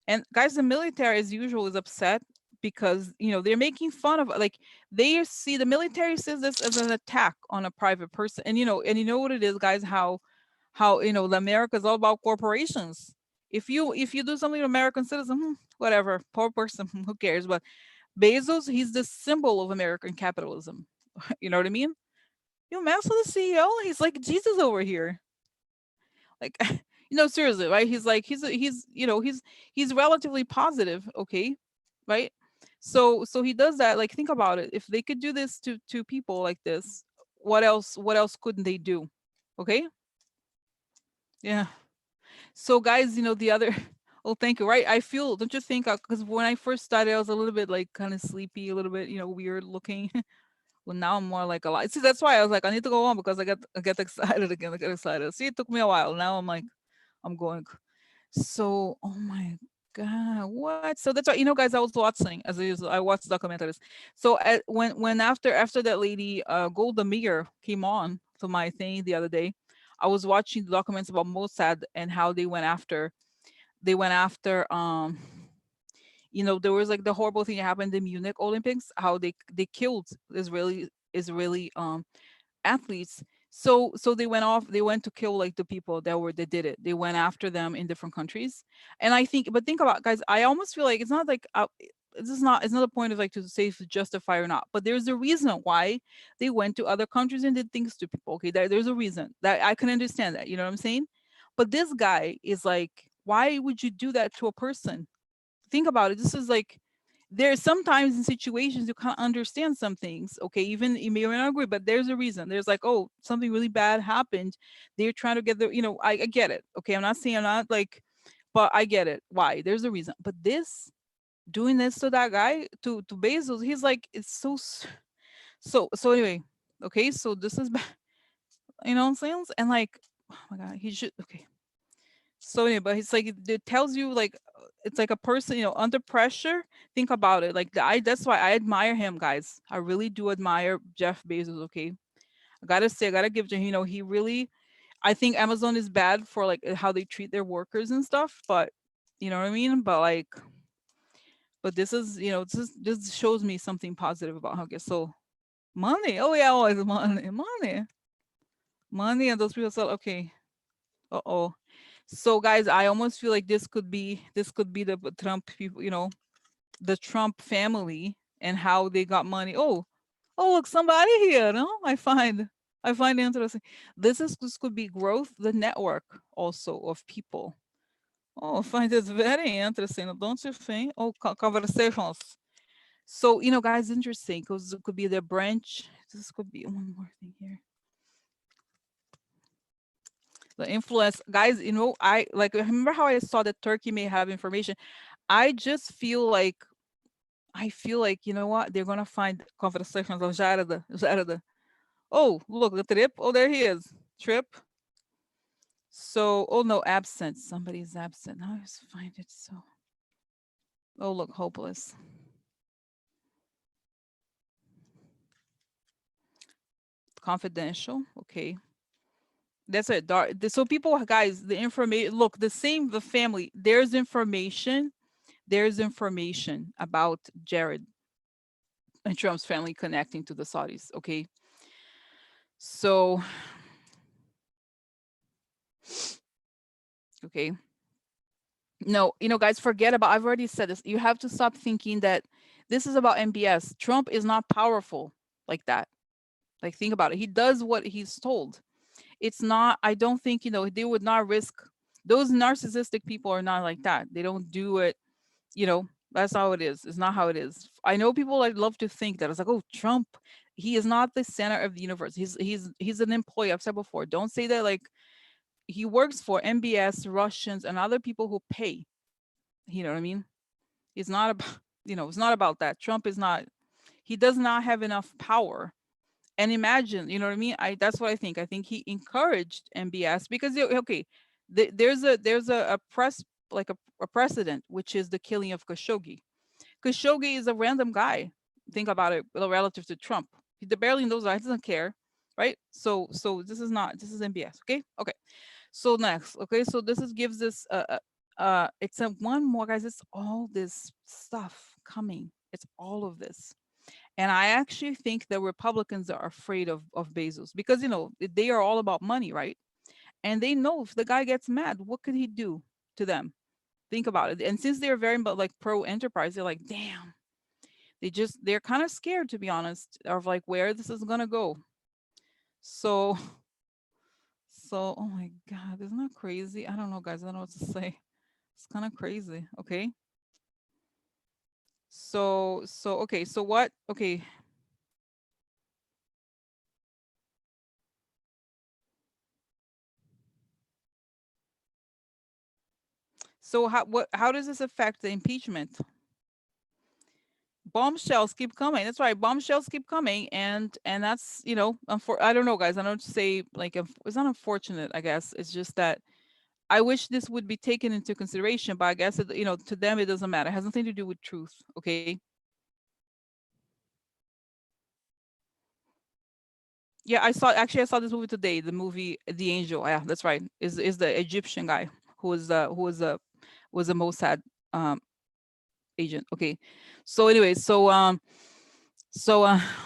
Speaker 1: and guys, the military as usual is upset because they're making fun of, like, they see the military sees this as an attack on a private person, and what it is, guys, how the America is all about corporations. If you do something to American citizen, whatever, poor person, who cares? But Bezos, he's the symbol of American capitalism. You know what I mean? Master the CEO, he's like Jesus over here. Like, seriously, right? He's like he's relatively positive, okay, right? So he does that. Like, think about it. If they could do this to people like this, what else couldn't they do? Okay, yeah. So guys, the other. Oh, thank you. Right, I feel. Don't you think? Because when I first started, I was a little bit like kind of sleepy, a little bit, weird looking. Well, now I'm more like a lot. See, that's why I was like, I need to go on because I get excited again. I get excited. See, it took me a while. Now I'm like, I'm going. So, oh my God, what? So that's why, guys, I was watching as usual. I watched documentaries. So when after that lady, Golda Meir came on to my thing the other day, I was watching the documents about Mossad and how they went after there was like the horrible thing that happened in Munich Olympics, how they killed Israeli athletes. So they went to kill like the people that did it. They went after them in different countries. And I think, but think about, guys, I almost feel like it's not like it's not a point of like to say if it's justify or not, but there's a reason why they went to other countries and did things to people. Okay, there's a reason that I can understand that, you know what I'm saying? But this guy is like, why would you do that to a person? Think about it. This is like, there's sometimes in situations you can't understand some things. Okay, even you may or may not agree, but there's a reason. There's like, oh, something really bad happened. They're trying to get I get it. Okay, I'm not saying I'm not like, but I get it. Why? There's a reason. But this doing this to that guy, to Bezos, he's like, it's so anyway. Okay, so this is what I'm saying? And like, oh my God, he should, okay. So anyway, but it's like it tells you like, it's like a person, under pressure. Think about it. Like that's why I admire him, guys. I really do admire Jeff Bezos. Okay, I gotta say, I gotta give to him. He really. I think Amazon is bad for like how they treat their workers and stuff, but you know what I mean. But this is, this shows me something positive about Hugget. So money. Oh yeah, always money, money, and those people said, okay, uh-oh. So guys, I almost feel like this could be the Trump people, the Trump family and how they got money. Oh, look, somebody here. No, I find interesting. This could be growth, the network also of people. Oh, I find this very interesting, don't you think? Oh, conversations. So, guys, interesting because it could be the branch. This could be one more thing here. The influence, guys. I remember how I saw that Turkey may have information. I just feel like, you know what? They're gonna find conversations of Jarada. Oh, look, the trip. Oh, there he is. Trip. So, oh no, absent. Somebody's absent. I always find it so. Oh, look, hopeless. Confidential. Okay. That's it. Dark. So people, guys, the information. Look, the family. There's information. There's information about Jared and Trump's family connecting to the Saudis. Okay. So, okay. No, guys, forget about. I've already said this. You have to stop thinking that this is about MBS. Trump is not powerful like that. Like, think about it. He does what he's told. It's not. I don't think they would not risk. Those narcissistic people are not like that. They don't do it. That's how it is. It's not how it is. I know people like love to think that it's like, oh, Trump. He is not the center of the universe. He's an employee. I've said before. Don't say that. Like, he works for MBS, Russians, and other people who pay. You know what I mean? It's not about it's not about that. Trump is not. He does not have enough power. And imagine, you know what I mean? That's what I think. I think he encouraged MBS because okay, there's a press like a precedent, which is the killing of Khashoggi. Khashoggi is a random guy. Think about it relative to Trump. He barely knows that. He doesn't care, right? So this is MBS. Okay, okay. So next, okay, so this is gives this it's a one more, guys. It's all this stuff coming. It's all of this. And I actually think the Republicans are afraid of Bezos because they are all about money, right? And they know if the guy gets mad, what could he do to them? Think about it. And since they're very much like pro enterprise, they're like, damn. They're kind of scared, to be honest, of like where this is gonna go. So oh my God, isn't that crazy? I don't know, guys. I don't know what to say. It's kind of crazy. Okay. So okay. So what? Okay. So how does this affect the impeachment? Bombshells keep coming. That's right. Bombshells keep coming, and that's I don't know, guys. I don't say like it's not unfortunate. I guess it's just that I wish this would be taken into consideration, but I guess to them it doesn't matter. It has nothing to do with truth. Okay. Yeah, I saw this movie today. The movie The Angel. Yeah, that's right. Is the Egyptian guy who was a Mossad um agent. Okay. So anyway, oh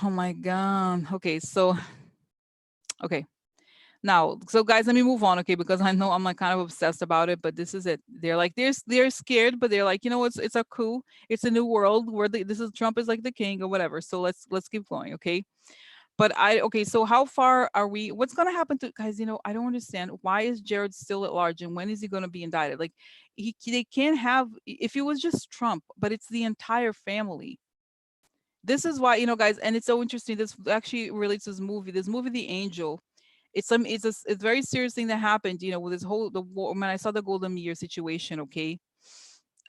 Speaker 1: my God. Okay, so okay. Now, so guys, let me move on, okay? Because I know I'm like kind of obsessed about it, but this is it. They're like they're scared, but they're like, it's a coup. It's a new world where this is Trump is like the king or whatever. So let's keep going, okay? But okay, so how far are we? What's gonna happen to guys? I don't understand. Why is Jared still at large, and when is he gonna be indicted? Like, they can't have if it was just Trump, but it's the entire family. This is why, guys, and it's so interesting. This actually relates to this movie, The Angel. It's a very serious thing that happened, with this whole when I saw the Golden Year situation. Okay,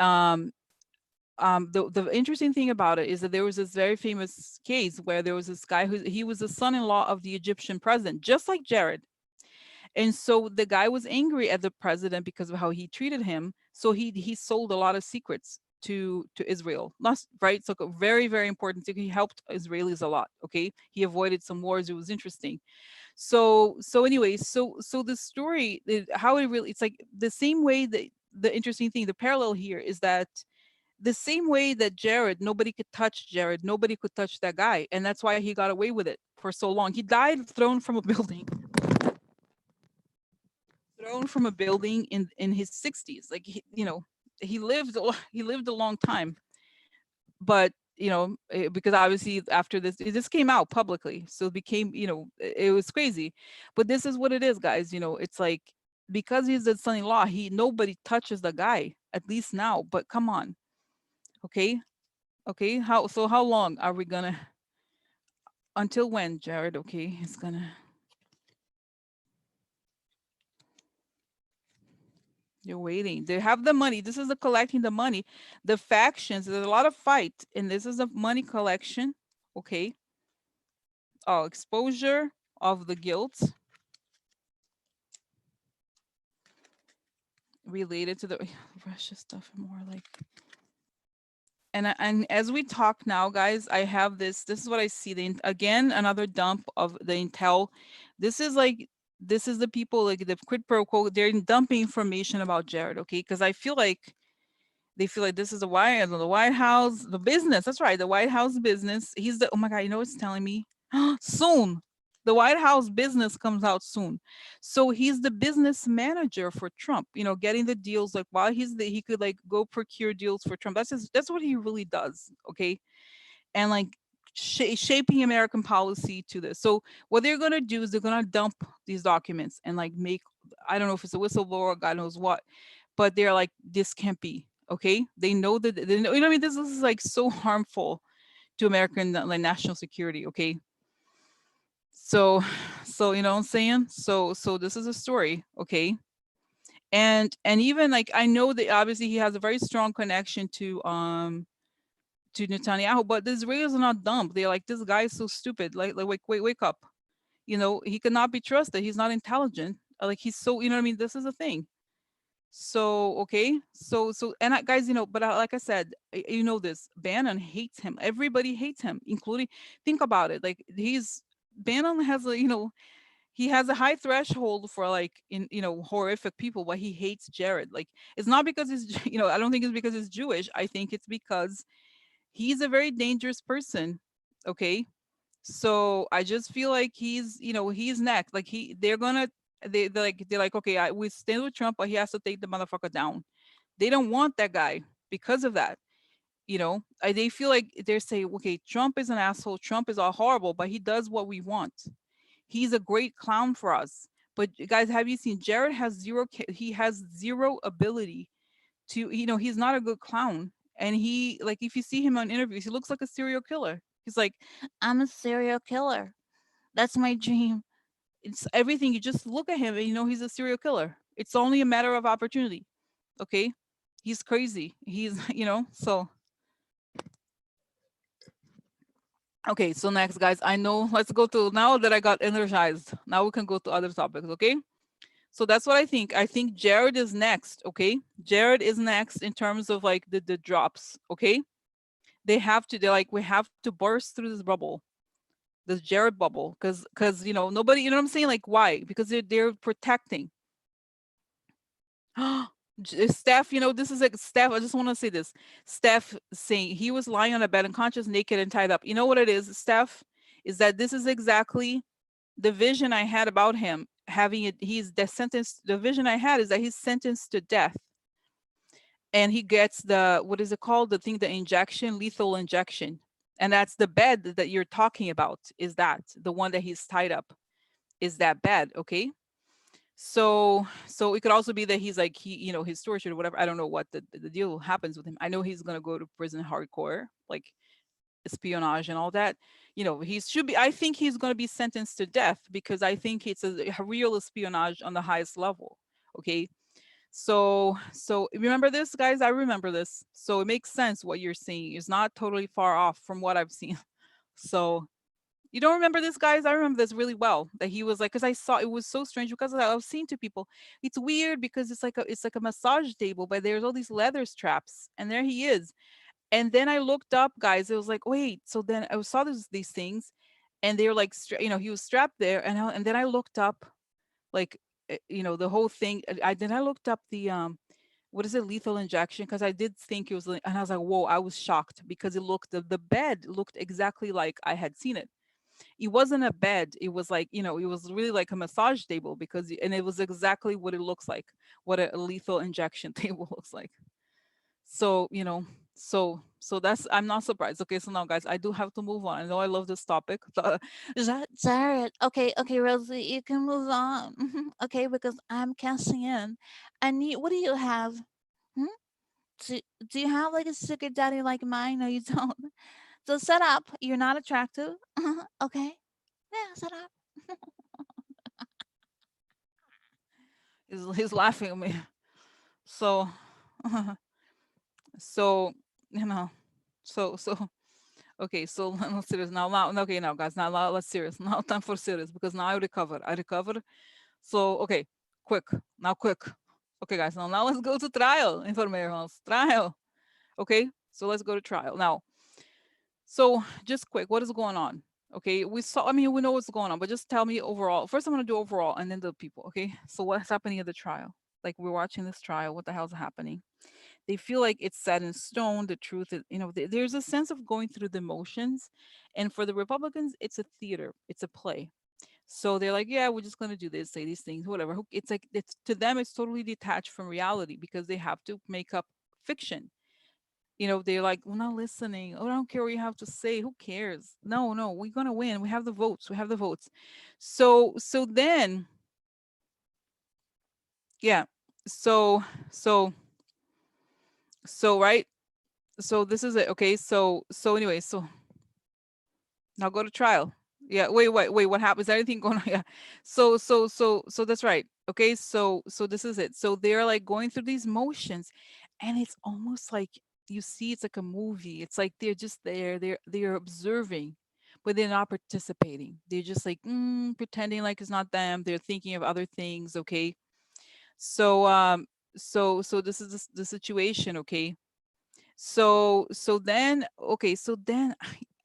Speaker 1: um, the interesting thing about it is that there was this very famous case where there was this guy he was the son-in-law of the Egyptian president, just like Jared. And so the guy was angry at the president because of how he treated him. So he sold a lot of secrets to Israel. Right. So very, very important. He helped Israelis a lot. Okay. He avoided some wars. It was interesting. So anyway, so the story, how it really, it's like the same way that the interesting thing, the parallel here is that the same way that Jared, nobody could touch Jared, nobody could touch that guy, and that's why he got away with it for so long. He died thrown from a building, thrown from a building in his 60s. Like he lived a long time, but because obviously after this came out publicly, so it became, it was crazy. But this is what it is, guys. It's like, because he's the son-in-law, nobody touches the guy, at least now. But come on, okay, okay, how long are we gonna, until when, Jared? Okay, it's gonna, you're waiting. They have the money. This is the collecting the money. The factions, there's a lot of fight, and this is a money collection. Okay. Oh, exposure of the guilt related to the Russia stuff, more like. And as we talk now, guys, I have this is what I see. Again, another dump of the intel. This is like, this is the people, like the quid pro quo, they're dumping information about Jared. Okay, because I feel like they feel like this is the White House, the business. That's right, the White House business. He's the, oh my God, it's telling me soon. The White House business comes out soon. So he's the business manager for Trump, getting the deals. Like, while he could like go procure deals for Trump. That's what he really does. Okay. And like shaping American policy to this. So what they're going to do is they're going to dump these documents and like make, I don't know if it's a whistleblower, God knows what, but they're like, this can't be. Okay. They know that, they know, what I mean? This is like so harmful to American like national security. Okay. So you know what I'm saying? So this is a story, okay? And even like, I know that obviously he has a very strong connection to Netanyahu, but the Israelis are not dumb. They're like, this guy is so stupid. Like wake up. He cannot be trusted. He's not intelligent. Like, he's so, what I mean? This is a thing. So okay, and guys, but like I said, this Bannon hates him. Everybody hates him, including, think about it, like, Bannon has a, he has a high threshold for like, in horrific people, but he hates Jared. Like, it's not because he's I don't think it's because he's Jewish. I think it's because he's a very dangerous person. Okay, so I just feel like he's next. Like, they're like, okay, we stand with Trump, but he has to take the motherfucker down. They don't want that guy because of that. They feel like they're saying, okay, Trump is an asshole, Trump is all horrible, but he does what we want. He's a great clown for us. But guys, have you seen Jared has he has zero ability to, he's not a good clown. And he, like, if you see him on interviews, he looks like a serial killer. He's like, I'm a serial killer. That's my dream. It's everything. You just look at him and he's a serial killer. It's only a matter of opportunity. Okay. He's crazy. He's, so. Okay, so next, guys, I know, let's go to, now that I got energized, now we can go to other topics, okay? So that's what I think. I think Jared is next, okay? Jared is next in terms of like the drops, okay? They're like, we have to burst through this bubble, this Jared bubble, because nobody, what I'm saying? Like, why? Because they're protecting. Steph, this is like Steph. I just want to say this. Steph saying he was lying on a bed, unconscious, naked, and tied up. You know what it is, Steph? Is that this is exactly the vision I had about him having it. He's the sentence. The vision I had is that he's sentenced to death, and he gets the, what is it called? The thing, the injection, lethal injection, and that's the bed that you're talking about. Is that the one that he's tied up? Is that bed? Okay. So it could also be that he's like, he's tortured or whatever. I don't know what the deal happens with him. I know he's gonna go to prison hardcore, like espionage and all that. He should be. I think he's gonna be sentenced to death because I think it's a real espionage on the highest level. Okay. So remember this, guys. I remember this. So it makes sense what you're saying. It's not totally far off from what I've seen. So you don't remember this, guys? I remember this really well. That he was like, because I saw, it was so strange because I was saying to people, it's weird because it's like a massage table, but there's all these leather straps, and there he is. And then I looked up, guys. It was like, wait. So then I saw these things, and they were like, he was strapped there, and then I looked up, like, the whole thing. Then I looked up what is it, lethal injection? Because I did think it was, and I was like, whoa, I was shocked because it looked, the bed looked exactly like I had seen it. It wasn't a bed. It was like, it was really like a massage table because, and it was exactly what it looks like, what a lethal injection table looks like. So, so that's, I'm not surprised. Okay, so now guys, I do have to move on. I know I love this topic.
Speaker 2: Jared, okay, okay, Rosie, you can move on. Okay, because I'm casting in. And you, what do you have? Hmm? Do, do you have like a sugar daddy like mine? No, you don't. So shut up. You're not attractive. Okay? Yeah, shut up.
Speaker 1: He's laughing at me. So, so, you know, so okay, so let's serious now. Okay, now guys, now let's serious. Now time for serious because now I recovered. I recovered. So okay, quick. Now quick. Okay, guys, now let's go to trial information. Trial. Okay, so let's go to trial. Now, so just quick, what is going on? Okay, we saw, I mean, we know what's going on, but just tell me overall. First, I'm gonna do overall and then the people. Okay, so what's happening at the trial? Like we're watching this trial. What the hell's happening? They feel like it's set in stone. The truth is, there's a sense of going through the motions. And for the Republicans, it's a theater, it's a play. So they're like, yeah, we're just going to do this, say these things, whatever. It's like, it's to them, it's totally detached from reality because they have to make up fiction. They're like, we're not listening. Oh, I don't care what you have to say. Who cares? No, no, we're going to win. We have the votes. We have the votes. So then, yeah. So, so, right. So this is it. Okay. So anyway, so now go to trial. Yeah. Wait. What happens? Is there anything going on? Yeah. So that's right. Okay. So this is it. So they're like going through these motions, and it's almost like you see it's like a movie. It's like they're just there. They're observing, but they're not participating. They're just like pretending like it's not them. They're thinking of other things. Okay. So this is the situation. Okay. So then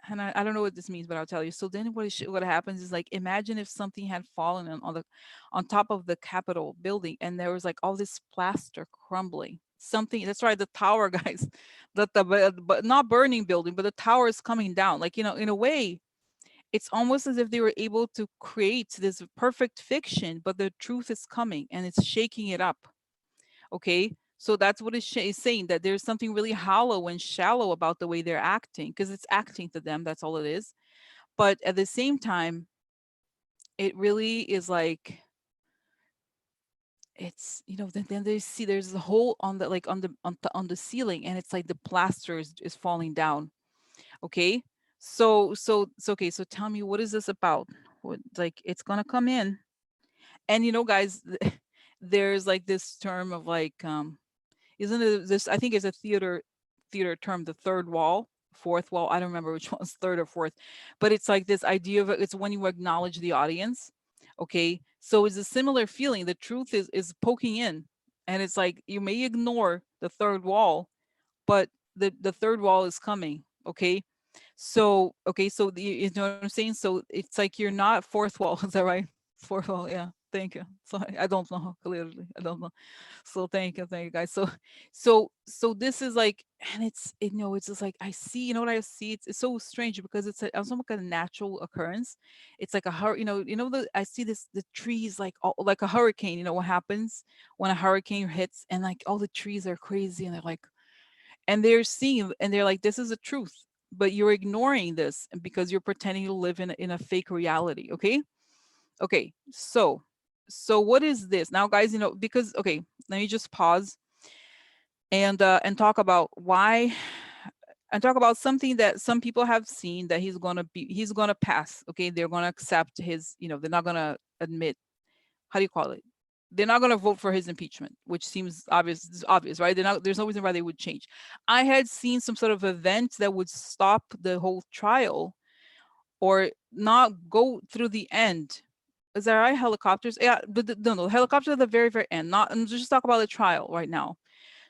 Speaker 1: and I don't know what this means, but I'll tell you. So then what happens is, like, imagine if something had fallen on top of the Capitol building and there was like all this plaster crumbling. Something, that's right, the tower, guys. That the but not burning building, but the tower is coming down. Like, in a way, it's almost as if they were able to create this perfect fiction, but the truth is coming and it's shaking it up. Okay, so that's what it's saying, that there's something really hollow and shallow about the way they're acting, because it's acting to them, that's all it is. But at the same time, it really is like, it's, then they see there's a hole on the, like, on the ceiling, and it's like the plaster is falling down. Okay, so okay, so tell me, what is this about? What, like, it's gonna come in. And guys, there's like this term of like, isn't it this, I think it's a theater term, the third wall, fourth wall, I don't remember which one's third or fourth, but it's like this idea of, it's when you acknowledge the audience. Okay, so it's a similar feeling. The truth is poking in, and it's like you may ignore the third wall, but the third wall is coming. Okay, so you know what I'm saying? So it's like you're not fourth wall. Is that right? Fourth wall, yeah. Thank you. Sorry, I don't know, clearly I don't know. So thank you guys. So this is like, and it's just like, I see, what I see, it's so strange because it's almost like a natural occurrence. It's like a I see the trees, like like a hurricane. What happens when a hurricane hits, and like all the trees are crazy, and they're like, and they're seeing, and they're like, this is the truth, but you're ignoring this because you're pretending to live in a fake reality. Okay, okay, so what is this now, guys? Because, okay, let me just pause and talk about why, and talk about something that some people have seen, that he's gonna pass. Okay, they're gonna accept his, they're not gonna admit, how do you call it, they're not going to vote for his impeachment, which seems obvious. It's obvious, right? There's no reason why they would change. I had seen some sort of event that would stop the whole trial, or not go through the end. Is that right? Helicopters? Yeah, but no, helicopters at the very, very end. Not, and just talk about the trial right now.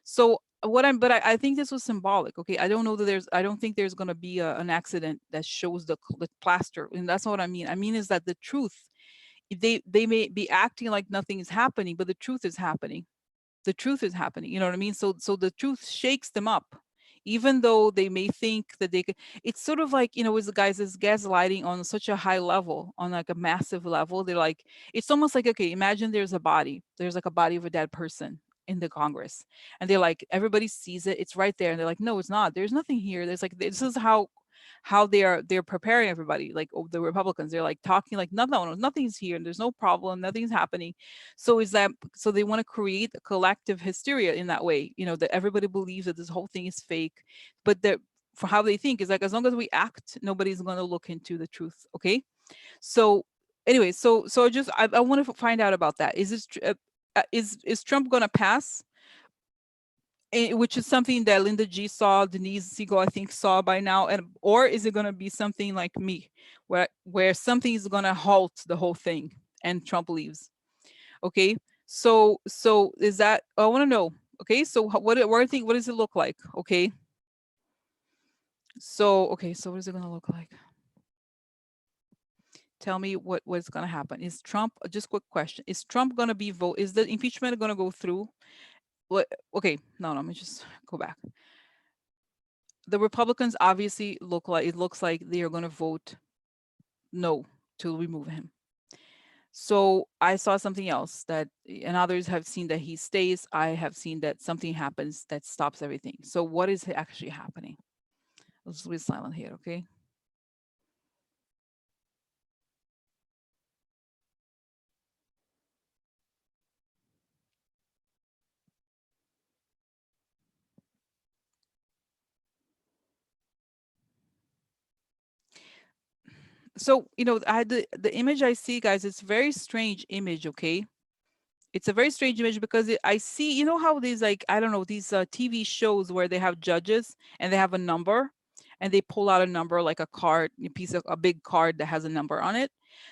Speaker 1: So but I think this was symbolic. Okay, I don't think there's going to be an accident that shows the plaster, and that's not what I mean. I mean is that the truth, they may be acting like nothing is happening, but the truth is happening. the truth is happening. You know what I mean? So the truth shakes them up, even though they may think that they could. It's sort of like, with the guys, is gaslighting on such a high level, on like a massive level. They're like, it's almost like, okay, imagine there's like a body of a dead person in the Congress, and they're like, everybody sees it, it's right there, and they're like, no, it's not, there's nothing here. There's like, this is how they're preparing everybody, like, the Republicans, they're like talking like, no, no, no, nothing's here, there's no problem, nothing's happening. So they want to create a collective hysteria in that way, that everybody believes that this whole thing is fake. But for how they think is like, as long as we act, nobody's going to look into the truth. Okay. So anyway, so I want to find out about that. Is Trump going to pass? Which is something that Linda G saw, Denise Siegel, I think, saw by now, or is it going to be something like me, where something is going to halt the whole thing and Trump leaves? Okay, so is that, I want to know. Okay, so what does it look like? Okay, so what is it going to look like? Tell me what's going to happen. Is Trump, just quick question, is Trump going to be is the impeachment going to go through? Okay, no, let me just go back. The Republicans obviously looks like they are going to vote no to remove him. So I saw something else that, and others have seen that he stays. I have seen that something happens that stops everything. So what is actually happening? Let's be silent here, okay? So, I had the image I see, guys, it's a very strange image, okay? It's a very strange image because I see, how these, like, I don't know, these TV shows where they have judges and they have a number and they pull out a number, like a card, a big card that has a number on it.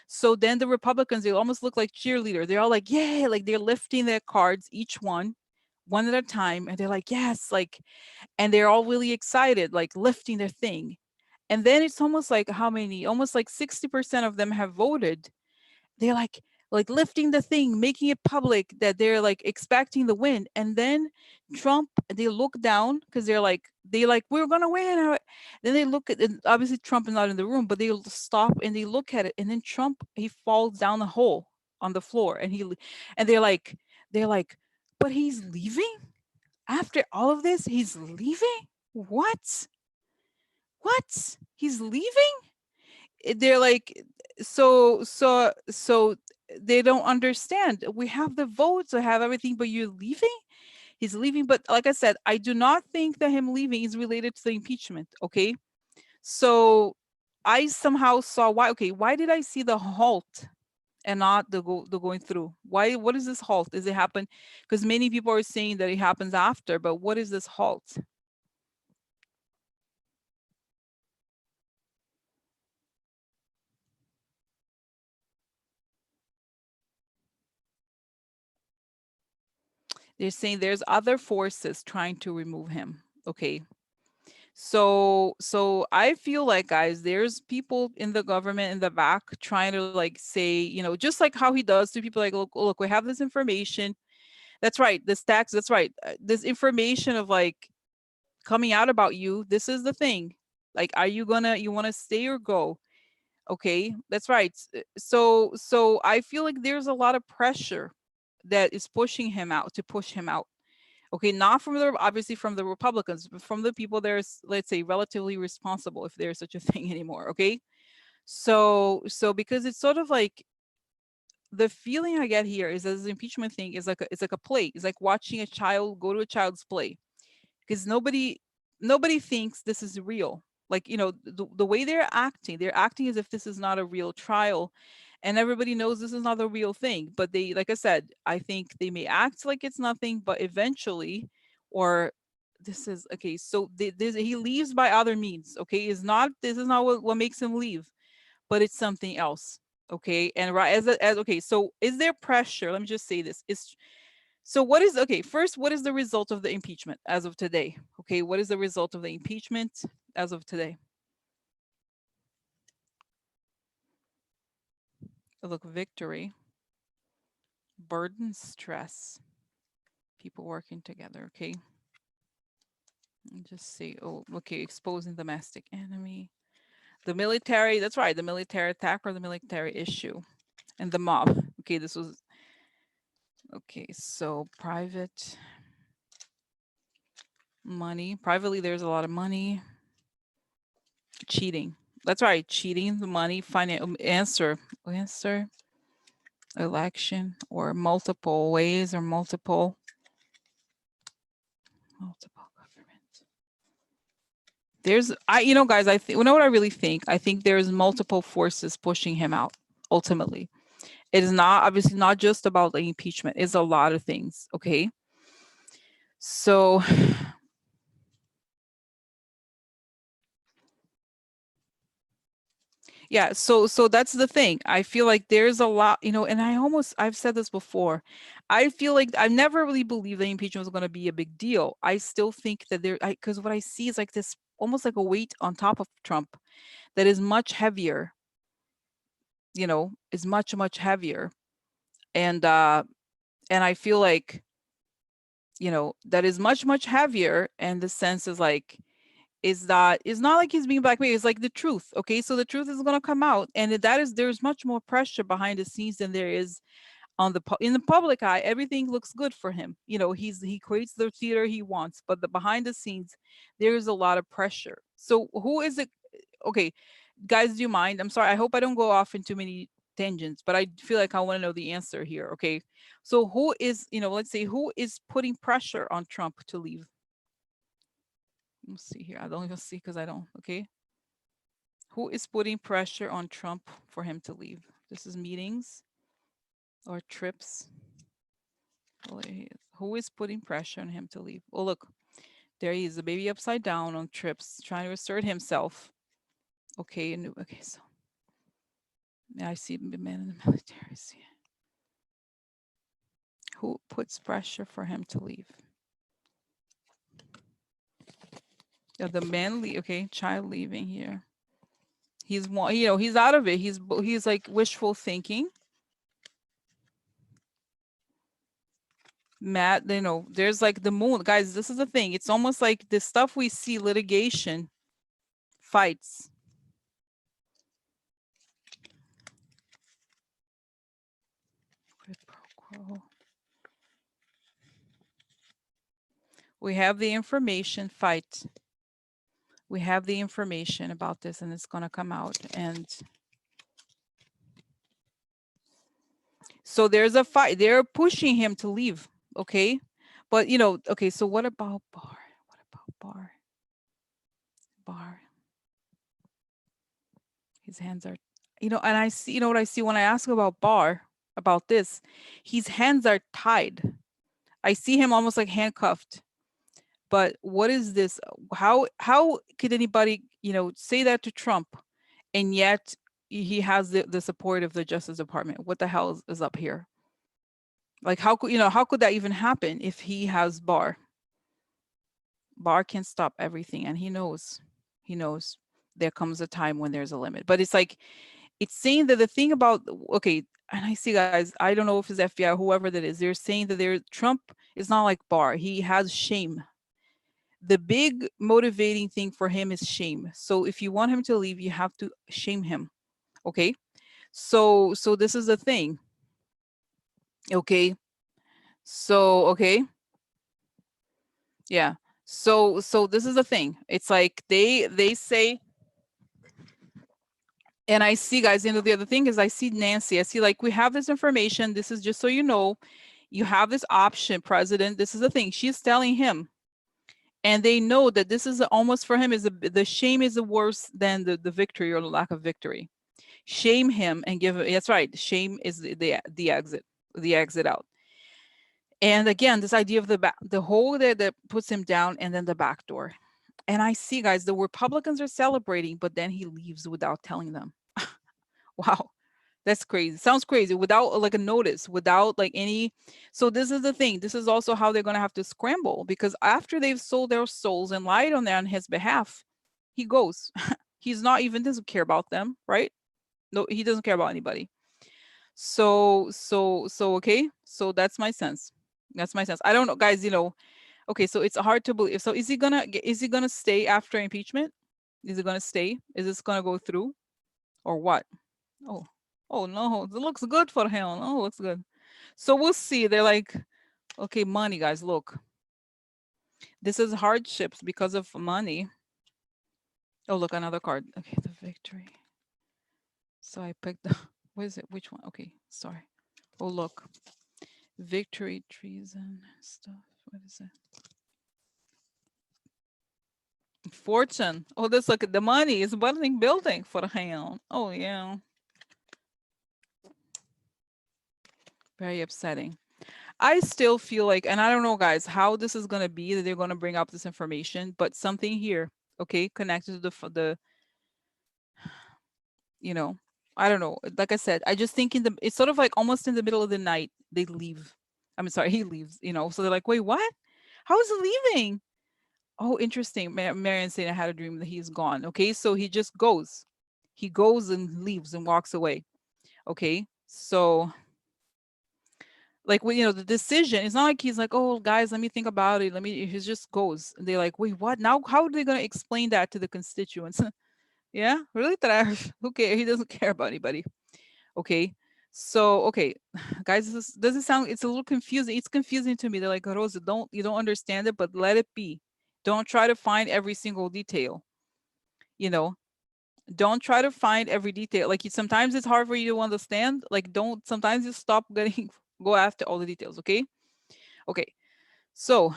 Speaker 1: So then the Republicans, they almost look like cheerleaders. They're all like, yeah, like they're lifting their cards, each one at a time. And they're like, yes, like, and they're all really excited, like lifting their thing. And then it's almost like how many, almost like 60% of them have voted. They're like lifting the thing, making it public that they're like expecting the win. And then Trump, they look down because they like, we're gonna win. Then they look at, and obviously Trump is not in the room, but they stop and they look at it, and then Trump, he falls down the hole on the floor, and they're like, but he's leaving after all of this. He's leaving. What? He's leaving? They're like, so they don't understand. We have the votes, I have everything, but you're leaving. He's leaving. But like I said, I do not think that him leaving is related to the impeachment. Okay, so I somehow saw why did I see the halt and not the going through? What is this halt? Does it happen because many people are saying that it happens after, but what is this halt? They're saying there's other forces trying to remove him. Okay. So I feel like, guys, there's people in the government in the back trying to like say, just like how he does to people, like, look, we have this information. That's right. This tax, that's right. This information of like coming out about you. This is the thing. Like, are you want to stay or go? Okay, that's right. So I feel like there's a lot of pressure that is pushing him out, to push him out. Okay, not from obviously from the Republicans, but from the people there's, let's say, relatively responsible, if there's such a thing anymore. Okay, so because it's sort of like, the feeling I get here is that this impeachment thing is like it's like a play. It's like watching a child go to a child's play, because nobody thinks this is real. Like, the way they're acting as if this is not a real trial, and everybody knows this is not a real thing. But they, like I said, I think they may act like it's nothing, but eventually, or this is okay. So he leaves by other means. Okay, this is not what makes him leave, but it's something else. Okay, and right as okay. So is there pressure? Let me just say this: is so what is, okay, first, what is the result of the impeachment as of today? Okay, what is the result of the impeachment as of today? Look, victory, burden, stress. people working together. Okay. And just say, oh, okay, exposing domestic enemy. The military, that's right, the military attack or the military issue. And the mob. Okay, this was, okay, so private money. Privately, there's a lot of money. Cheating. That's right, cheating, the money, answer election or multiple ways or multiple government. There's, guys, you know what I really think? I think there's multiple forces pushing him out ultimately. It is not obviously not just about the impeachment. It's a lot of things. Okay. So yeah, so that's the thing. I feel like there's a lot, and I've said this before. I feel like I never really believed the impeachment was going to be a big deal. I still think that because what I see is like this almost like a weight on top of Trump that is much heavier, is much, much heavier. And I feel like, that is much, much heavier. And the sense is like, is that it's not like he's being blackmailed. It's like the truth. Okay. So the truth is going to come out. And there's much more pressure behind the scenes than there is in the public eye. Everything looks good for him. He creates the theater he wants, but behind the scenes, there's a lot of pressure. So who is it? Okay, guys, do you mind? I'm sorry. I hope I don't go off in too many tangents, but I feel like I want to know the answer here. Okay. So who is, let's say who is putting pressure on Trump to leave? Let's see here. I don't even see because I don't. Okay. Who is putting pressure on Trump for him to leave? This is meetings or trips. Who is putting pressure on him to leave? Oh, look, there he is, the baby upside down on trips, trying to assert himself. Okay. Okay. So I see the man in the military. See. Who puts pressure for him to leave? Yeah, the man okay, child leaving here. He's he's out of it. He's like wishful thinking. Matt, there's like the moon. Guys, this is the thing. It's almost like the stuff we see, litigation, fights. Quid pro quo. We have the information, fight. We have the information about this and it's going to come out. And so there's a fight. They're pushing him to leave. Okay. But, okay. So what about Barr? What about Barr? Barr. His hands are, and I see, what I see when I ask about Barr, about this, his hands are tied. I see him almost like handcuffed. But what is this? How could anybody, say that to Trump, and yet he has the support of the Justice Department? What the hell is up here? Like how could that even happen if he has Barr? Barr can stop everything, and he knows there comes a time when there's a limit. But it's like, it's saying that the thing about, okay, and I see, guys, I don't know if it's FBI, whoever that is, they're saying that Trump is not like Barr. He has shame. The big motivating thing for him is shame. So if you want him to leave, you have to shame him. Okay. So this is the thing. Okay. So, okay. Yeah. So this is the thing. It's like they say, and I see, guys, the other thing is I see Nancy. I see, like, we have this information. This is just so you know, you have this option, President. This is the thing. She's telling him. And they know that this is almost for him is the shame is worse than the victory or the lack of victory. Shame him and give. That's right. Shame is the exit out. And again, this idea of the hole that puts him down and then the back door. And I see, guys, the Republicans are celebrating, but then he leaves without telling them. Wow. That's crazy. Sounds crazy. Without like a notice, without like any. So this is the thing. This is also how they're going to have to scramble, because after they've sold their souls and lied on his behalf, he goes. He's not even doesn't care about them, right? No, he doesn't care about anybody. So okay. So that's my sense. That's my sense. I don't know, guys, you know, okay, so it's hard to believe. So is he gonna stay after impeachment? Is he gonna stay? Is this gonna go through or what? Oh, oh no, it looks good for him. Oh, looks good. So we'll see. They're like, okay, money, guys, look. This is hardships because of money. Oh, look, another card. Okay, the victory. So I picked the, what is it? Which one? Okay, sorry. Oh, look. Victory, treason, stuff. What is it? Fortune. Oh, this look at the money is building for him. Oh, yeah. Very upsetting. I still feel like, and I don't know, guys, how this is going to be that they're going to bring up this information, but something here, okay, connected to the, you know, I don't know. Like I said, I just think it's sort of like almost in the middle of the night, they leave. I'm sorry, he leaves, you know, so they're like, wait, what? How is he leaving? Oh, interesting. Marion saying I had a dream that he's gone. Okay, so he just goes. He goes and leaves and walks away. Okay, so like when you know the decision, it's not like he's like, oh guys, let me think about it. He just goes. And they're like, wait, what? Now how are they gonna explain that to the constituents? Yeah, really? Who cares? He doesn't care about anybody. Okay. So okay, guys, this doesn't sound it's a little confusing. It's confusing to me. They're like, Rosa, you don't understand it, but let it be. Don't try to find every single detail. You know, don't try to find every detail. Like sometimes it's hard for you to understand. Like don't sometimes you stop getting go after all the details. Okay. Okay. So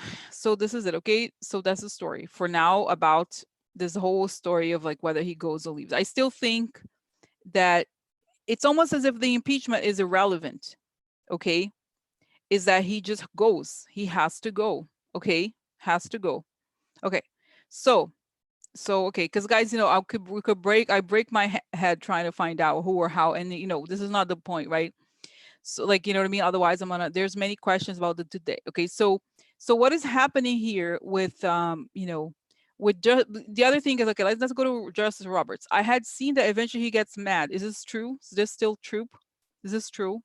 Speaker 1: this is it. Okay. So that's the story for now about this whole story of like whether he goes or leaves. I still think that it's almost as if the impeachment is irrelevant. Okay. Is that he just goes. He has to go. Okay. Has to go. Okay. So okay, because guys, you know, I break my head trying to find out who or how, and you know, this is not the point, right? So like, you know what I mean? Otherwise, there's many questions about the today. Okay, so what is happening here with you know, with the other thing is okay, let's go to Justice Roberts. I had seen that eventually he gets mad. Is this true? Is this still true? Is this true?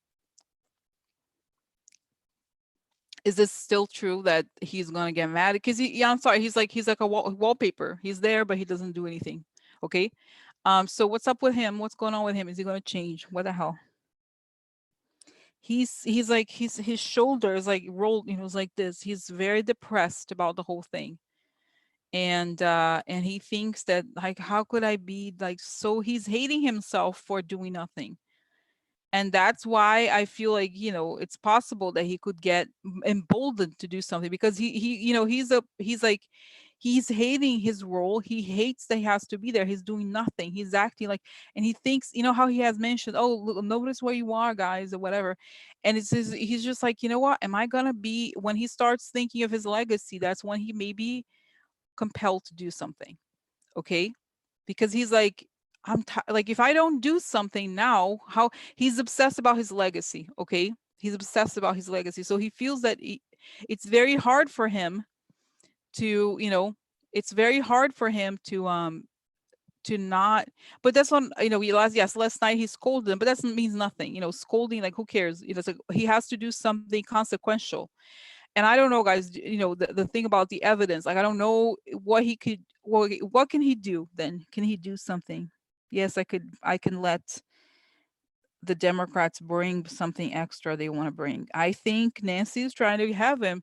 Speaker 1: Is this still true that he's gonna get mad? Because yeah, I'm sorry, he's like a wallpaper. He's there, but he doesn't do anything. Okay. So what's up with him? What's going on with him? Is he gonna change? What the hell? He's like his shoulders like rolled, you know, it's like this. He's very depressed about the whole thing. And he thinks that like how could I be like so he's hating himself for doing nothing. And that's why I feel like, you know, it's possible that he could get emboldened to do something because he you know, he's like he's hating his role. He hates that he has to be there. He's doing nothing. He's acting like, and he thinks, you know, how he has mentioned, oh, look, notice where you are, guys, or whatever. And he's just like, you know what, am I gonna be, when he starts thinking of his legacy, that's when he may be compelled to do something. Okay. Because he's like, like if I don't do something now, how he's obsessed about his legacy. Okay. He's obsessed about his legacy. So he feels that it's very hard for him to, you know, it's very hard for him to not, but that's one, you know, last night he scolded him, but that means nothing, you know, scolding, like who cares, you know, it's like he has to do something consequential. And I don't know, guys, you know, the thing about the evidence, like I don't know what he could, what can he do then? Can he do something? Yes, I can let the Democrats bring something extra they want to bring. I think Nancy is trying to have him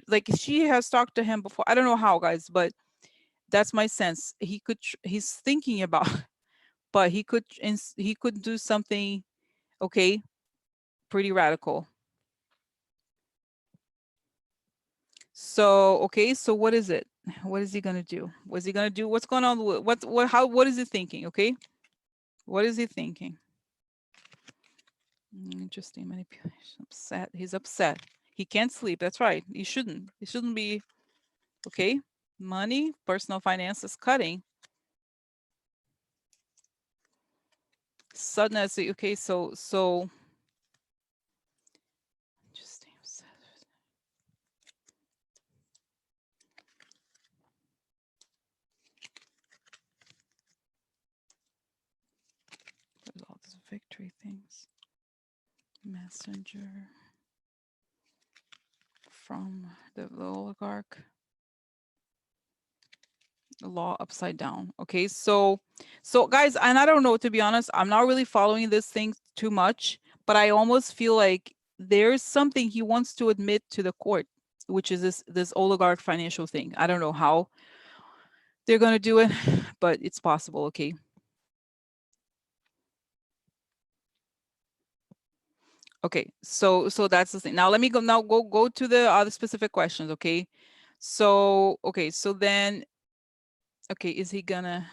Speaker 1: like she has talked to him before. I don't know how, guys, but that's my sense. He's thinking about, but he could do something, okay, pretty radical. So, okay, so what is it? What is he gonna do? What's he gonna do? What's going on? What is he thinking? Okay, what is he thinking? Interesting manipulation. Upset. He's upset. He can't sleep. That's right. He shouldn't. He shouldn't be. Okay, money, personal finances, cutting. Sudden as okay, so interesting. Upset. There's all these victory things. Messenger. from the oligarch. The law upside down. Okay, so guys, and I don't know, to be honest, I'm not really following this thing too much, but I almost feel like there's something he wants to admit to the court, which is this oligarch financial thing. I don't know how they're going to do it, but it's possible. Okay. Okay, so that's the thing. Now let me go to the other specific questions. Okay, so then, okay, is he gonna?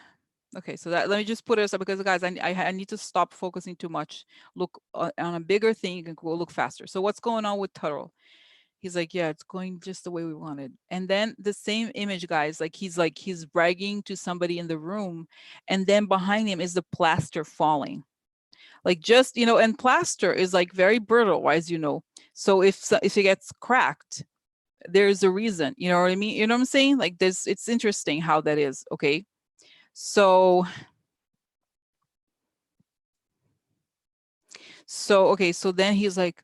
Speaker 1: Okay, so that, let me just put it aside because guys, I need to stop focusing too much. Look on a bigger thing and go look faster. So what's going on with Taro? He's like, yeah, it's going just the way we wanted. And then the same image, guys, like he's bragging to somebody in the room, and then behind him is the plaster falling. Like, just, and plaster is like very brittle, as you know. So if it gets cracked, there's a reason, you know what I mean? You know what I'm saying? Like, it's interesting how that is. Okay. So okay, so then he's like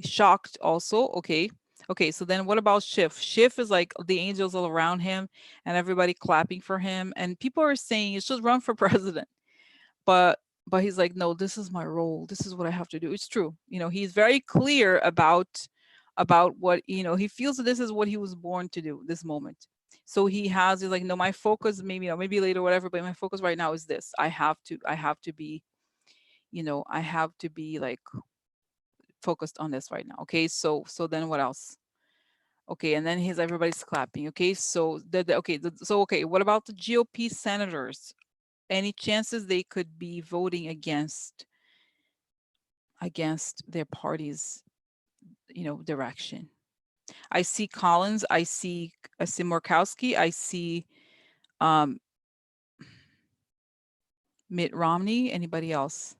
Speaker 1: shocked also. Okay. Okay, so then what about Schiff? Schiff is like the angels all around him and everybody clapping for him, and people are saying you should run for president. But he's like, no, this is my role. This is what I have to do. It's true. He's very clear about what, he feels that this is what he was born to do, this moment. So he's like, no, my focus, maybe, maybe later, whatever, but my focus right now is this. I have to be, I have to be like focused on this right now. Okay. So then what else? Okay. And then everybody's clapping. Okay. So okay. What about the GOP senators? Any chances they could be voting against their party's, direction? I see Collins, I see Murkowski, I see Mitt Romney. Anybody else?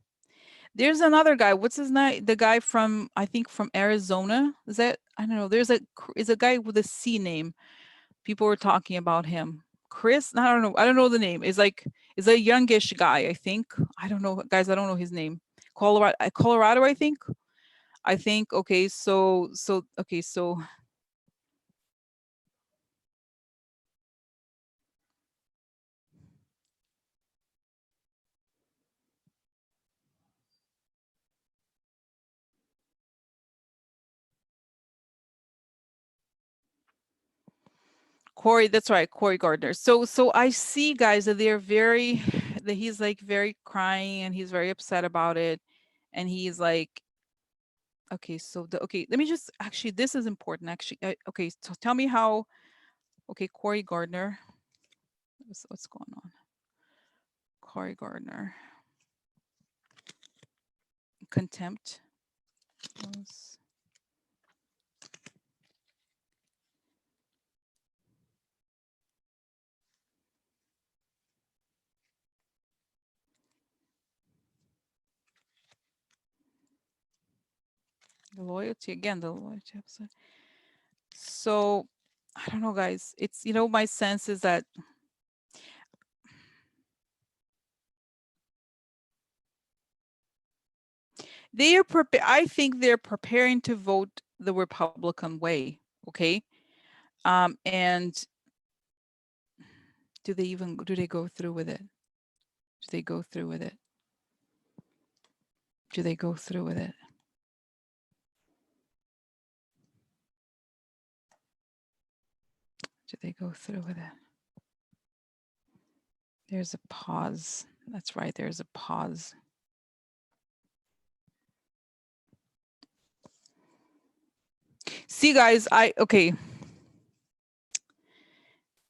Speaker 1: There's another guy. What's his name? The guy from, I think, from Arizona. Is that, I don't know. There's a guy with a C name. People were talking about him. Chris, I don't know. I don't know the name. Is a youngish guy, I think. I don't know, guys. I don't know his name. Colorado, I think. Okay, so okay, so Cory, that's right, Cory Gardner. So I see, guys, that that he's like very crying and he's very upset about it, and he's like, okay, so let me just, actually, this is important, actually. Okay, so tell me how. Okay, Cory Gardner. What's going on? Cory Gardner. Contempt. The loyalty, again, the loyalty episode. So I don't know, guys. It's, my sense is that I think they're preparing to vote the Republican way. Okay. And do they go through with it? Do they go through with it? Do they go through with it? Do they go through with it? There's a pause. That's right. There's a pause. See, guys, okay.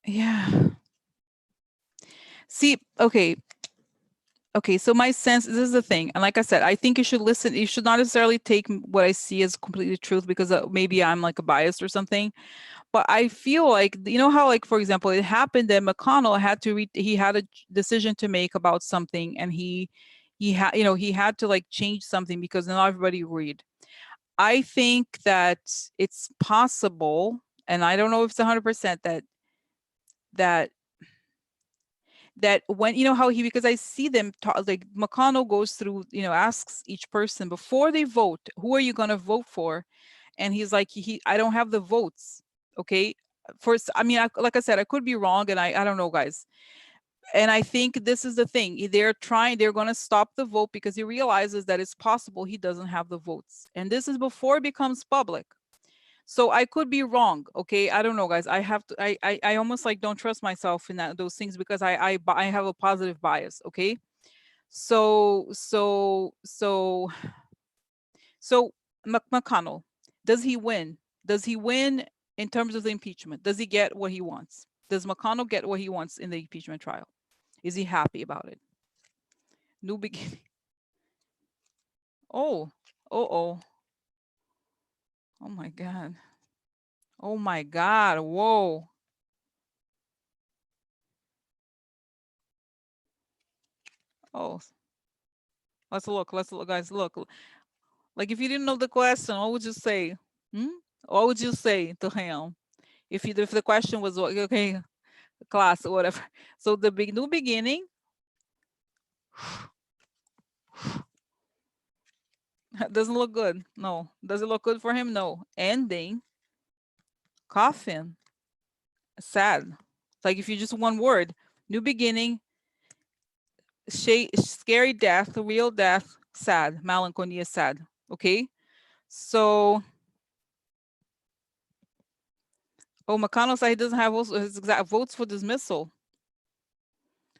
Speaker 1: Yeah. See, okay. Okay, so my sense, this is the thing, and like I said, I think you should listen. You should not necessarily take what I see as completely truth, because maybe I'm like a biased or something. But I feel like, how, like, for example, it happened that McConnell he had a decision to make about something, and he had, he had to like change something because not everybody agreed. I think that it's possible, and I don't know if it's 100% that when, how because I see them talk, like McConnell goes through, asks each person before they vote, who are you going to vote for? and he's like, I don't have the votes. Okay. First, I mean, like I said, I could be wrong, and I don't know, guys. And I think this is the thing. They're going to stop the vote because he realizes that it's possible he doesn't have the votes. And this is before it becomes public. So I could be wrong. Okay. I don't know, guys. I have to, I almost like don't trust myself in those things because I have a positive bias. Okay. So, so McConnell, does he win? Does he win in terms of the impeachment? Does he get what he wants? Does McConnell get what he wants in the impeachment trial? Is he happy about it? New beginning. Oh, oh. Oh my God. Oh my God. Whoa. Oh, let's look, guys. Look. Like if you didn't know the question, what would you say? Hmm? What would you say to him? If the question was okay, class or whatever. So the new beginning. Doesn't look good. No. Does it look good for him? No. Ending. Coffin. Sad. Like if you just one word. New beginning. Scary death. Real death. Sad. Melancholy is sad. Okay. So. Oh, McConnell said he doesn't have his exact votes for dismissal.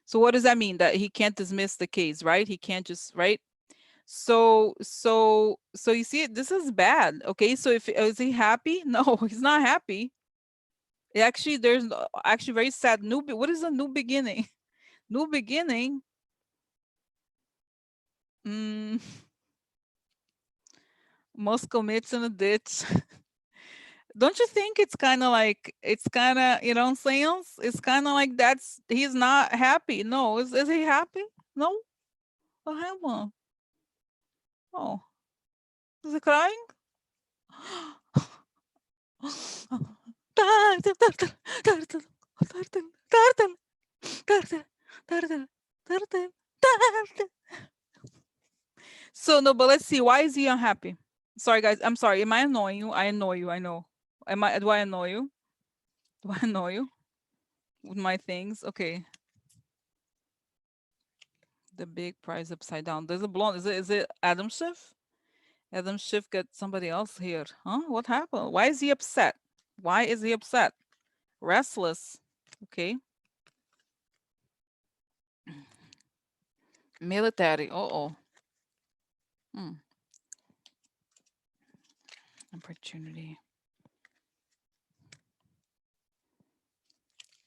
Speaker 1: So what does that mean? That he can't dismiss the case, right? He can't just, right? So you see, this is bad. Okay, so is he happy? No, he's not happy. Actually, there's actually very sad. What is a new beginning? New beginning. Most commits in a ditch. Don't you think it's kind of like, it's kind of, you know what I'm saying? It's kind of like he's not happy. No, is he happy? No, what happened? Oh, is he crying? Turtle, turtle, turtle, turtle, turtle, turtle, turtle, turtle, turtle. So no, but let's see. Why is he unhappy? Sorry, guys. I'm sorry. Am I annoying you? I annoy you. I know. Do I annoy you? Do I annoy you with my things? Okay. The big prize upside down. There's a blonde. Is it Adam Schiff? Adam Schiff got somebody else here. Huh? What happened? Why is he upset? Why is he upset? Restless. Okay. Military. Uh-oh. Opportunity.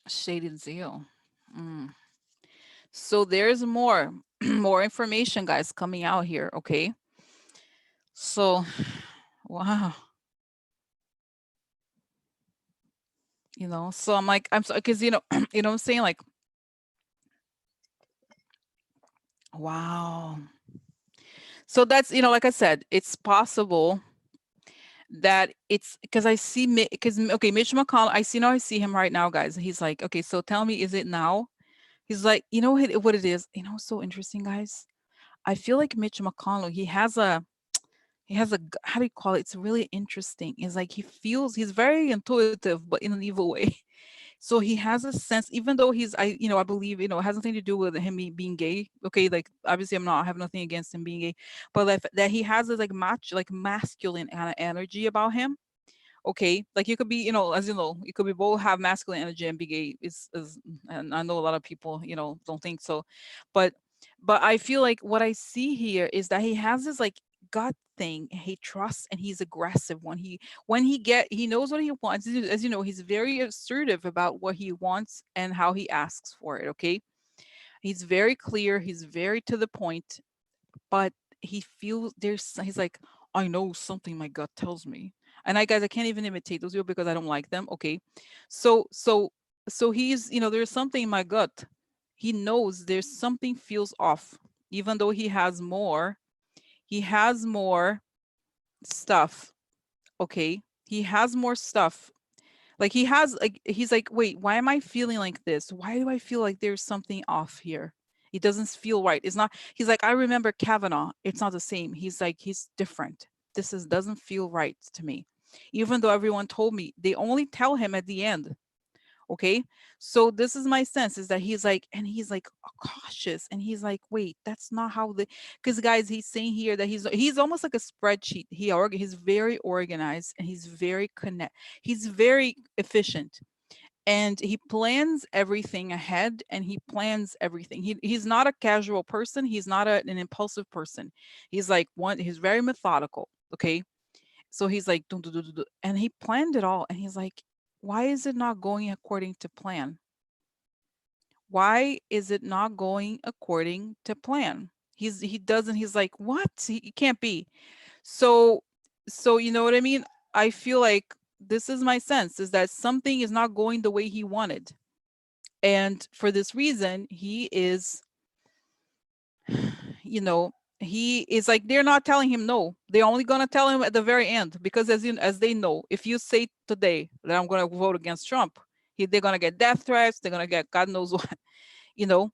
Speaker 1: Shaded zeal. So there's more more information, guys, coming out here. Okay. So wow. So I'm like, I'm sorry, because you know what I'm saying, like, wow. So that's, like I said, it's possible that it's because I see okay, Mitch McConnell, I see him right now, guys. He's like, okay, so tell me, is it now? He's like, you know what it is? So interesting, guys. I feel like Mitch McConnell, he has a how do you call it? It's really interesting. It's like he's very intuitive, but in an evil way. So he has a sense, even though I believe, it has nothing to do with him being gay. Okay, like obviously I have nothing against him being gay, but like that he has this like masculine kind of energy about him. Okay, like you could be, as you know, you could be both have masculine energy and be gay. And I know a lot of people, don't think so, but I feel like what I see here is that he has this like gut thing. He trusts and he's aggressive he knows what he wants. As you know, he's very assertive about what he wants and how he asks for it. Okay, he's very clear. He's very to the point, but he feels he's like, I know something my gut tells me. And guys, I can't even imitate those people because I don't like them. Okay. So he's, there's something in my gut. He knows there's something feels off, even though he has more stuff. Okay. He has more stuff. Like he's like, wait, why am I feeling like this? Why do I feel like there's something off here? It doesn't feel right. It's not, he's like, I remember Kavanaugh. It's not the same. He's like, he's different. Doesn't feel right to me. even though everyone told me. They only tell him at the end. Okay, so this is my sense, is that he's like, and he's like cautious, and he's like, wait, that's not how the, because guys, he's saying here that he's almost like a spreadsheet. He's very organized, and he's very efficient, and he plans everything ahead, and he plans everything. He's not a casual person. He's not an impulsive person. He's very methodical. Okay, so he's like, "Dun, dun, dun, dun, dun," and he planned it all, and he's like, why is it not going according to plan? Why is it not going according to plan? He's like, what? It can't be. So you know what I mean? I feel like this is my sense, is that something is not going the way he wanted. And for this reason, he is, you know, he is like, they're not telling him no. They're only going to tell him at the very end, because as they know, if you say today that I'm going to vote against Trump, they're going to get death threats. They're going to get God knows what, you know.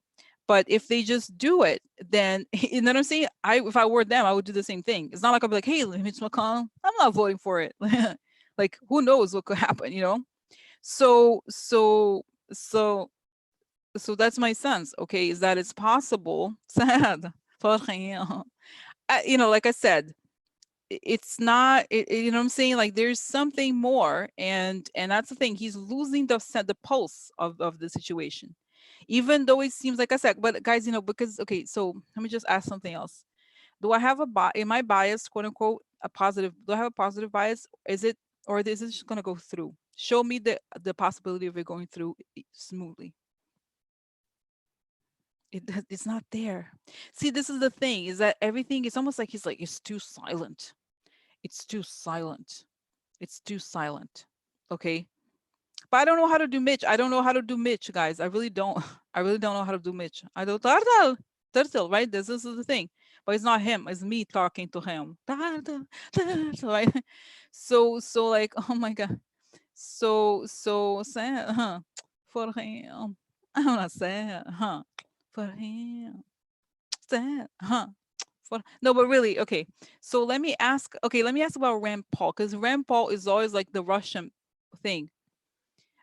Speaker 1: But if they just do it, then, you know what I'm saying? If I were them, I would do the same thing. It's not like I'll be like, hey, Mitch McConnell, I'm not voting for it. Like, who knows what could happen, you know? So that's my sense, okay, is that it's possible. Sad. You know, like I said, it's not, you know what I'm saying? Like, there's something more, and that's the thing. He's losing the pulse of the situation, even though it seems, like I said. But guys, you know, because, okay, so let me just ask something else. Do I have am I biased, quote unquote, a positive? Do I have a positive bias? Or is it just going to go through? Show me the possibility of it going through smoothly. It's not there. See, this is the thing, is that everything is almost like he's like, it's too silent. It's too silent. It's too silent. Okay. But I don't know how to do Mitch. I don't know how to do Mitch, guys. I really don't. I really don't know how to do Mitch. I don't. Turtle, right? This is the thing. But it's not him. It's me talking to him. Right? So like, oh my God. So sad, huh? For him. I'm not sad, huh? For him. Sad, huh? No, but really, okay. So let me ask. Okay, let me ask about Rand Paul, because Rand Paul is always like the Russian thing.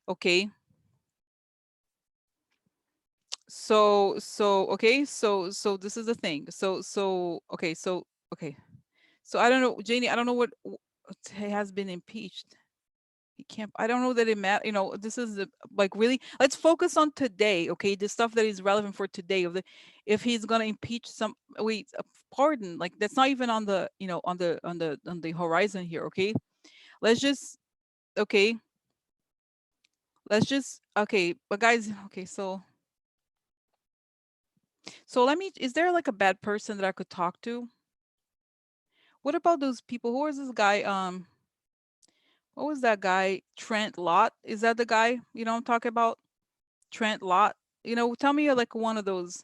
Speaker 1: Okay. So okay. So this is the thing. Okay. Okay. So I don't know, Janie. I don't know what he has been impeached. He can't. I don't know that it matters. You know, this is like, really. Let's focus on today. Okay, the stuff that is relevant for today. If he's gonna impeach some. Wait, pardon. Like, that's not even on the, you know, on the horizon here. Okay, let's just. Okay, let's just. Okay, but guys. Okay, so let me. Is there like a bad person that I could talk to? What about those people? Who is this guy? What was that guy? Trent Lott? Is that the guy? You know what I'm talking about? Trent Lott. You know, tell me like one of those.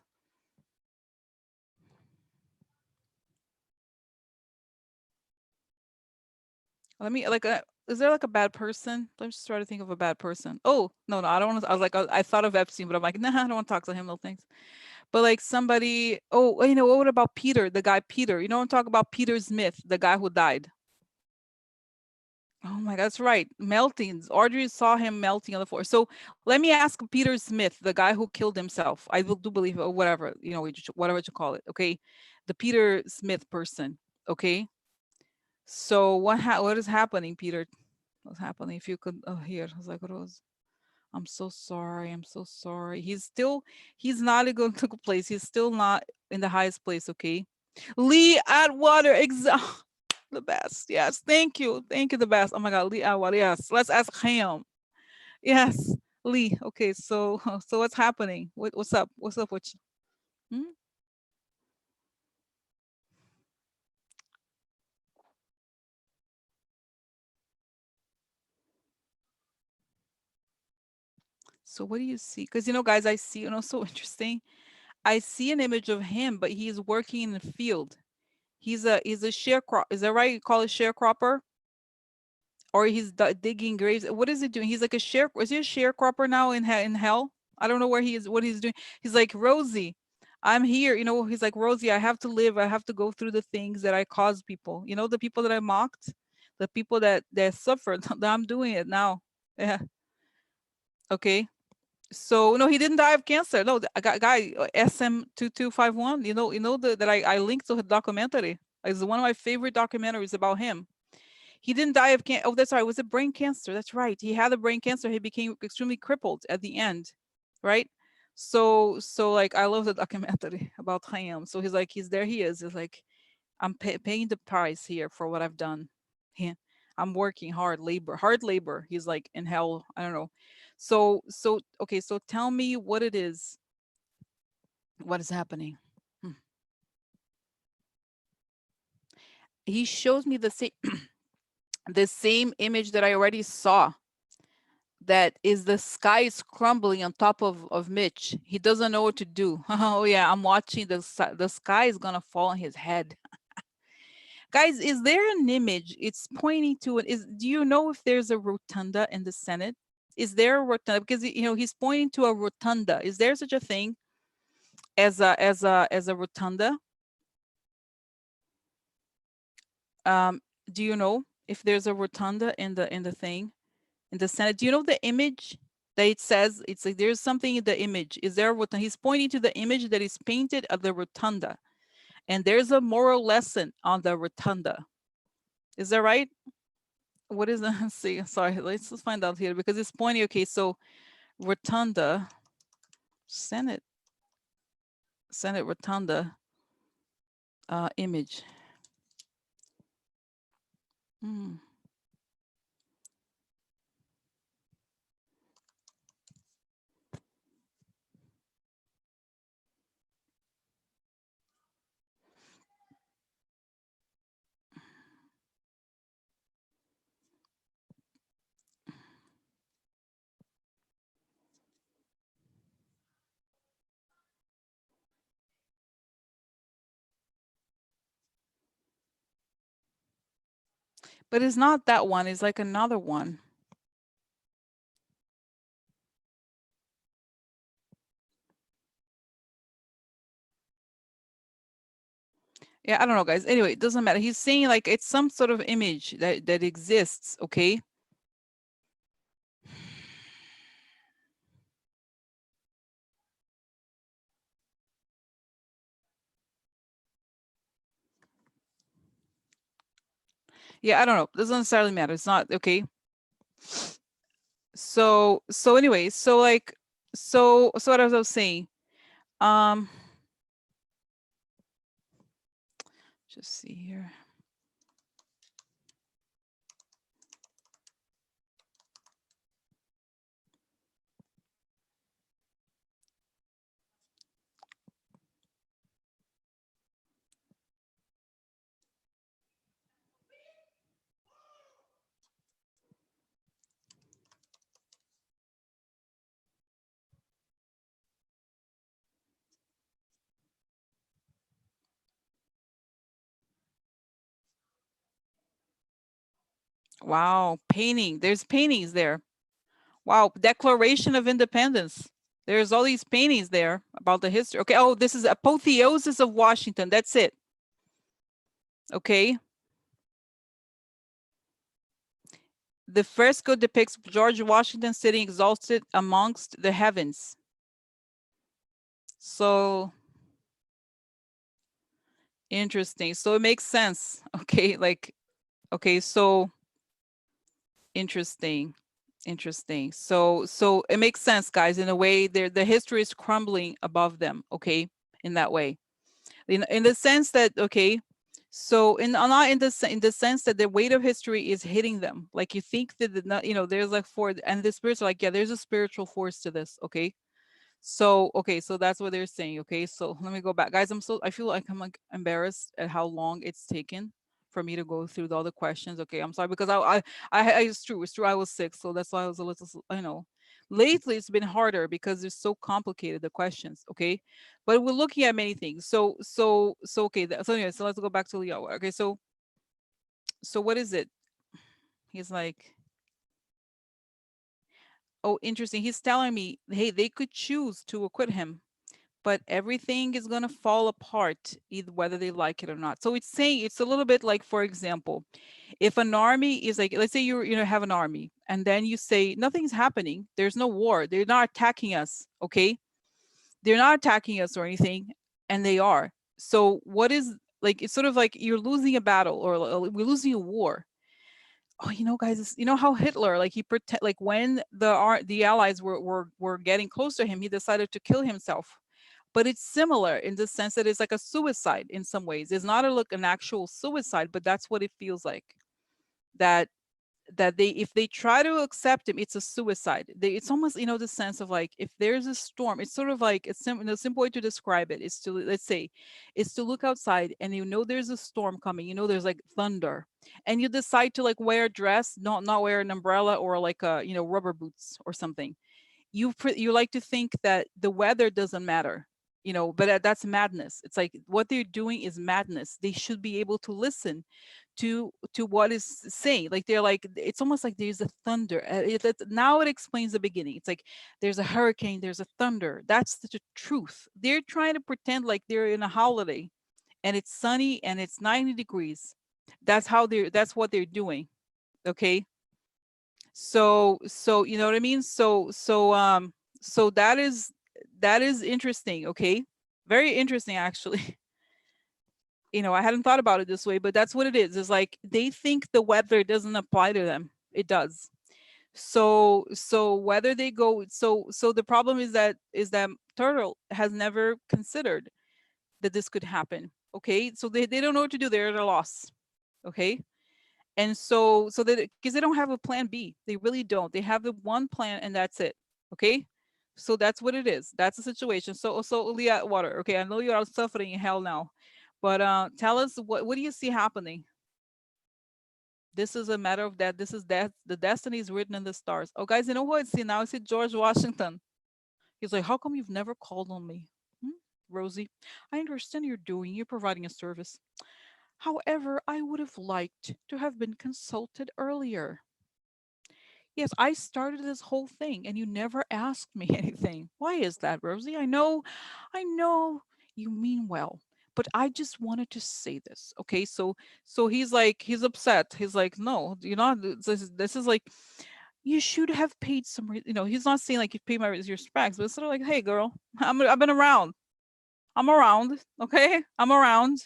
Speaker 1: Let me like. Is there like a bad person? Let's just try to think of a bad person. Oh no, I don't want to. I was like, I thought of Epstein, but I'm like, nah, I don't want to talk to him. No thanks. But like somebody. Oh, you know, what about Peter? The guy Peter. You know what I'm talking about? Peter Smith, the guy who died. Oh my, that's right. Melting. Audrey saw him melting on the floor. So let me ask Peter Smith, the guy who killed himself. I do believe, or whatever, you know, whatever you call it. Okay. The Peter Smith person. Okay. So what is happening, Peter? What's happening? If you could hear, I was like, Rose, I'm so sorry. I'm so sorry. He's not a good place. He's still not in the highest place. Okay. Lee Atwater, the best. Yes. Thank you. Thank you. The best. Oh my God. Lee Atwater. Yes. Let's ask him. Yes. Lee. Okay. So what's happening? What's up? What's up with you? Hmm? So what do you see? Because, you know, guys, I see, you know, so interesting. I see an image of him, but he's working in the field. He's a sharecropper. Is that right? You call it sharecropper? Or he's digging graves. What is he doing? He's like a is he a sharecropper now in hell? I don't know where he is, what he's doing. He's like, Rosie, I'm here. You know, he's like, Rosie, I have to live. I have to go through the things that I caused people. You know, the people that I mocked, the people that suffered. That I'm doing it now. Yeah. Okay. So no, he didn't die of cancer. No, the guy SM2251. That I linked to the documentary. It's one of my favorite documentaries about him. He didn't die of cancer. Oh, that's right. It was a brain cancer. That's right. He had a brain cancer. He became extremely crippled at the end, right? So like I love the documentary about him. So he's there. He is. He's like, I'm paying the price here for what I've done. Yeah, I'm working hard labor. He's like in hell. I don't know. So okay. So tell me what it is. What is happening? Hmm. He shows me the same the same image that I already saw. That is the sky is crumbling on top of Mitch. He doesn't know what to do. Oh yeah, I'm watching the sky is gonna fall on his head. Guys, is there an image? It's pointing to it. Do you know if there's a rotunda in the Senate? Is there a rotunda? Because he's pointing to a rotunda. Is there such a thing as a rotunda? Do you know if there's a rotunda in the thing in the Senate? Do you know the image that it says? It's like there's something in the image. Is there a rotunda? He's pointing to the image that is painted at the rotunda, and there's a moral lesson on the rotunda. Is that right? What is that? See, sorry, let's just find out here because it's pointing. Okay, so rotunda, Senate rotunda image. Hmm. But it's not that one. It's like another one. Yeah, I don't know, guys. Anyway, it doesn't matter. He's saying like it's some sort of image that exists. Okay. Yeah, I don't know. Doesn't necessarily matter. It's not okay. So anyway, so like so what I was saying. Just see here. Wow, painting. There's paintings there. Wow, Declaration of Independence. There's all these paintings there about the history. Okay, oh, this is Apotheosis of Washington. That's it. Okay. The fresco depicts George Washington sitting exhausted amongst the heavens. So interesting. So it makes sense. Okay, like, okay, so interesting. So it makes sense, guys. In a way, the history is crumbling above them. Okay, in that way, in the sense that okay, so not in the sense that the weight of history is hitting them. Like you think that there's like and the spirits are like, yeah, there's a spiritual force to this. Okay, so okay, so that's what they're saying. Okay, so let me go back, guys. I feel like I'm like embarrassed at how long it's taken for me to go through all the questions. Okay, I'm sorry because it's true. I was sick, so that's why I was a little, lately it's been harder because it's so complicated, the questions. Okay, but we're looking at many things. So okay, so anyway, so let's go back to Leo. Okay, so what is it? He's like, oh, interesting. He's telling me, hey, they could choose to acquit him, but everything is going to fall apart either whether they like it or not. So it's saying, it's a little bit like, for example, If an army is like, let's say you have an army, and then you say nothing's happening, there's no war, they're not attacking us, okay? They're not attacking us or anything, and they are. So what is, like, it's sort of like you're losing a battle, or we're losing a war. Oh, guys, how Hitler, like, he pretend, like, when the allies were getting close to him, he decided to kill himself. But it's similar in the sense that it's like a suicide in some ways. It's not an actual suicide, but that's what it feels like. That they, if they try to accept him, it's a suicide. It's almost, the sense of, like, if there's a storm, it's sort of like, the simple way to describe it is to, let's say, is to look outside and there's a storm coming, there's like thunder, and you decide to, like, wear a dress, not wear an umbrella, or like a, rubber boots or something. You like to think that the weather doesn't matter, but that's madness. It's like what they're doing is madness. They should be able to listen to what is saying. Like, they're like, it's almost like there's a thunder. Now it explains the beginning. It's like there's a hurricane, there's a thunder. That's the truth. They're trying to pretend like they're in a holiday, and it's sunny and it's 90 degrees. That's what they're doing. Okay. So you know what I mean? So that is interesting. Okay. Very interesting, actually. I hadn't thought about it this way, but that's what it is. It's like they think the weather doesn't apply to them. It does. So whether they go, so the problem is that Turtle has never considered that this could happen. Okay. So they don't know what to do. They're at a loss. Okay. And so that, because they don't have a plan B, they really don't. They have the one plan, and that's it. Okay. So that's what it is. That's the situation. So Leah Water, okay, I know you are suffering in hell now, but tell us, what do you see happening? This is a matter of that. This is death. The destiny is written in the stars. Oh, guys, you know who I see now? I see George Washington. He's like, how come you've never called on me? Rosie, I understand you're providing a service. However, I would have liked to have been consulted earlier. Yes, I started this whole thing and you never asked me anything. Why is that, Rosie? I know you mean well, but I just wanted to say this. Okay, so he's like, he's upset. He's like, no, this is like, you should have paid some. He's not saying like you pay my respects, but it's sort of like, hey, girl, I've been around. I'm around. Okay, I'm around.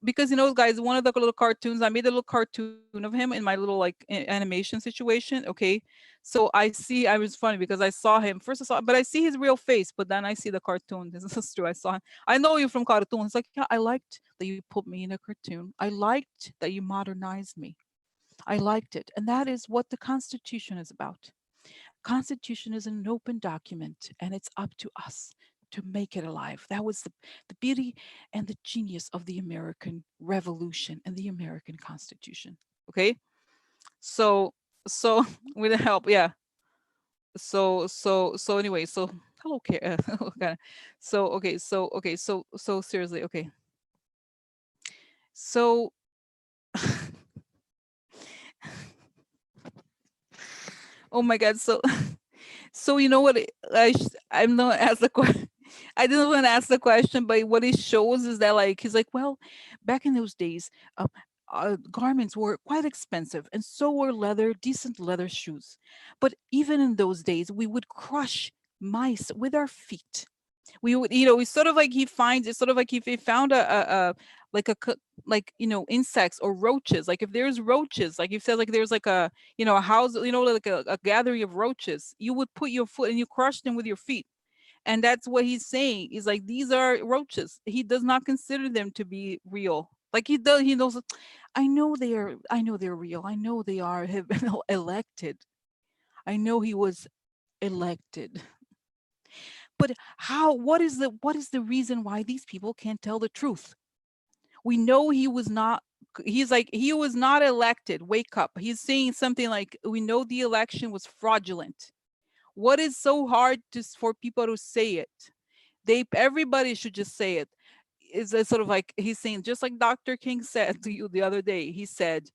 Speaker 1: Because guys, one of the little cartoons, I made a little cartoon of him in my little, like, animation situation. Okay, so I was funny because I saw him first. But I see his real face, but then I see the cartoon. This is true. I saw him. I know you from cartoon. It's like, yeah, I liked that you put me in a cartoon. I liked that you modernized me. I liked it, and that is what the Constitution is about. Constitution is an open document, and it's up to us to make it alive. That was the beauty and the genius of the American Revolution and the American Constitution. Okay, so with the help, yeah. So anyway, so hello, okay. So seriously, okay. So oh my God, so you know what? I'm not ask the question. I didn't want to ask the question, but what it shows is that, like, he's like, well, back in those days, garments were quite expensive, and so were decent leather shoes. But even in those days, we would crush mice with our feet. We would, we sort of like, he finds it's sort of like if he found like like, insects or roaches. Like if there's roaches, like if says like there's like a house, like a gathering of roaches, you would put your foot and you crush them with your feet. And that's what he's saying, is like, these are roaches. He does not consider them to be real. Like he knows, I know they're real. I know they have been elected. I know he was elected. But what is the reason why these people can't tell the truth? We know he's like, he was not elected. Wake up. He's saying something like, we know the election was fraudulent. What is so hard for people to say it? Everybody should just say it. Is sort of like he's saying, just like Dr. King said to you the other day. He said,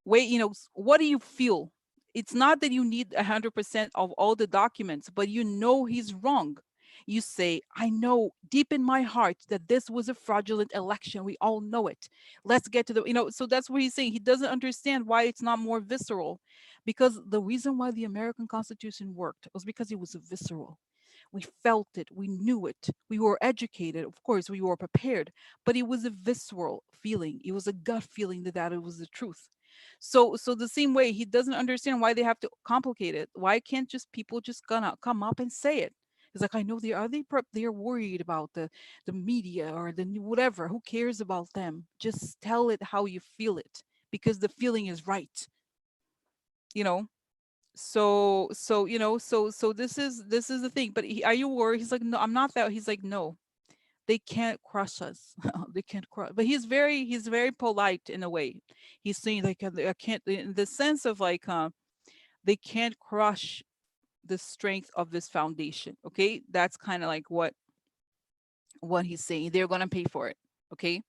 Speaker 1: wait, what do you feel? It's not that you need 100% of all the documents, but he's wrong. You say, I know deep in my heart that this was a fraudulent election. We all know it. Let's get to the, so that's what he's saying. He doesn't understand why it's not more visceral, because the reason why the American Constitution worked was because it was visceral. We felt it, we knew it, we were educated, of course, we were prepared, but it was a visceral feeling. It was a gut feeling that it was the truth. So the same way, he doesn't understand why they have to complicate it. Why can't just people just gonna come up and say it? It's like, I know they're worried about the media or whatever. Who cares about them? Just tell it how you feel it, because the feeling is right. You know. So this is the thing. But are you worried? He's like, no, I'm not that. He's like, no, they can't crush us. They can't crush. But he's very polite in a way. He's saying like, I can't, in the sense of like, they can't crush the strength of this foundation. Okay, that's kind of like what he's saying. They're gonna pay for it. Okay.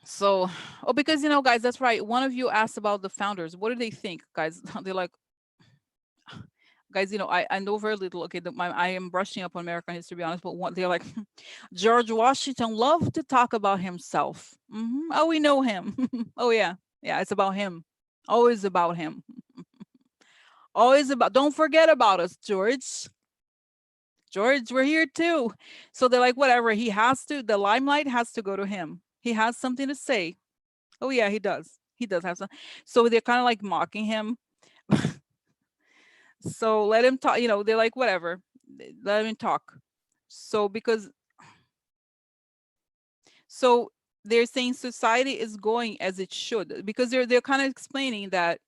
Speaker 1: So, oh, because guys, that's right. One of you asked about the founders. What do they think, guys? They're like, guys, I know very little. Okay, I am brushing up on American history, to be honest. But they're like, George Washington loved to talk about himself. Oh, we know him. Oh yeah, yeah, it's about him. Always about him. Always about. Don't forget about us, George. George, we're here too. So they're like, whatever. He has to. The limelight has to go to him. He has something to say. Oh yeah, he does. He does have some. So they're kind of like mocking him. So let him talk. They're like, whatever. Let him talk. So so they're saying society is going as it should, because they're kind of explaining that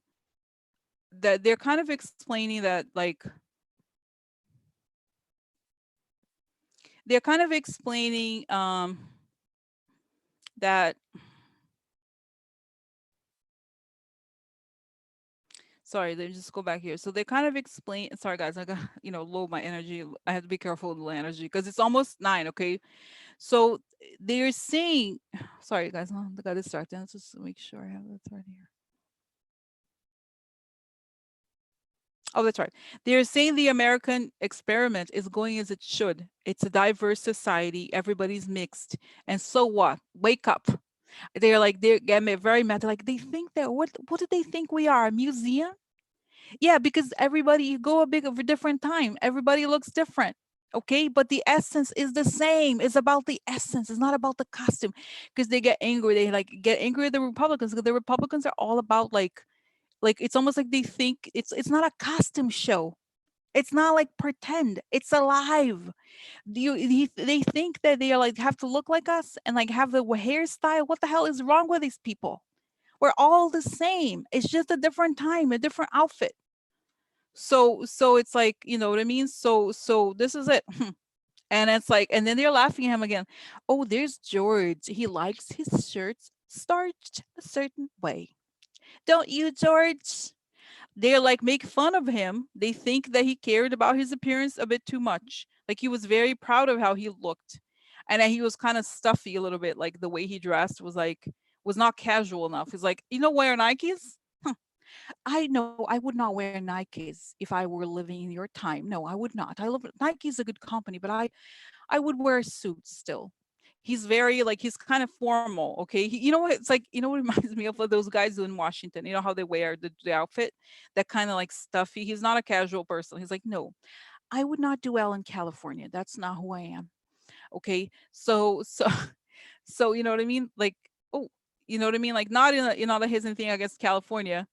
Speaker 1: they're kind of explaining that, like, they're kind of explaining that, sorry, let me just go back here. So they kind of explain, sorry guys, I got low my energy. I have to be careful with the energy because it's almost 9. Okay, so they're saying, sorry guys, I got distracted. Let's just make sure I have that right here. Oh, that's right. They're saying the American experiment is going as it should. It's a diverse society. Everybody's mixed. And so what? Wake up. They're getting very mad. They're like, they think that, what do they think we are? A museum? Yeah, because everybody, you go a big of a different time. Everybody looks different. Okay, but the essence is the same. It's about the essence. It's not about the costume. Because they get angry. They like get angry at the Republicans, because the Republicans are all about like it's almost like they think it's not a costume show. It's not like pretend. It's alive. They think that they are like have to look like us and like have the hairstyle. What the hell is wrong with these people? We're all the same. It's just a different time, a different outfit. So it's like, you know what I mean? So this is it. And it's like, and then they're laughing at him again. Oh, there's George. He likes his shirts starched a certain way. Don't you, George? They're like make fun of him. They think that he cared about his appearance a bit too much. Like he was very proud of how he looked. And that he was kind of stuffy a little bit. Like the way he dressed was not casual enough. He's like, wear Nikes? I know I would not wear Nikes if I were living in your time. No, I would not. I love Nike's a good company, but I would wear a suit still. He's very like he's kind of formal. Okay, you know what? It's like what reminds me of those guys in Washington. You know how they wear the outfit, that kind of like stuffy. He's not a casual person. He's like, no, I would not do well in California. That's not who I am. Okay, so so you know what I mean? Like, oh, you know what I mean? Like not in all the his and thing against California.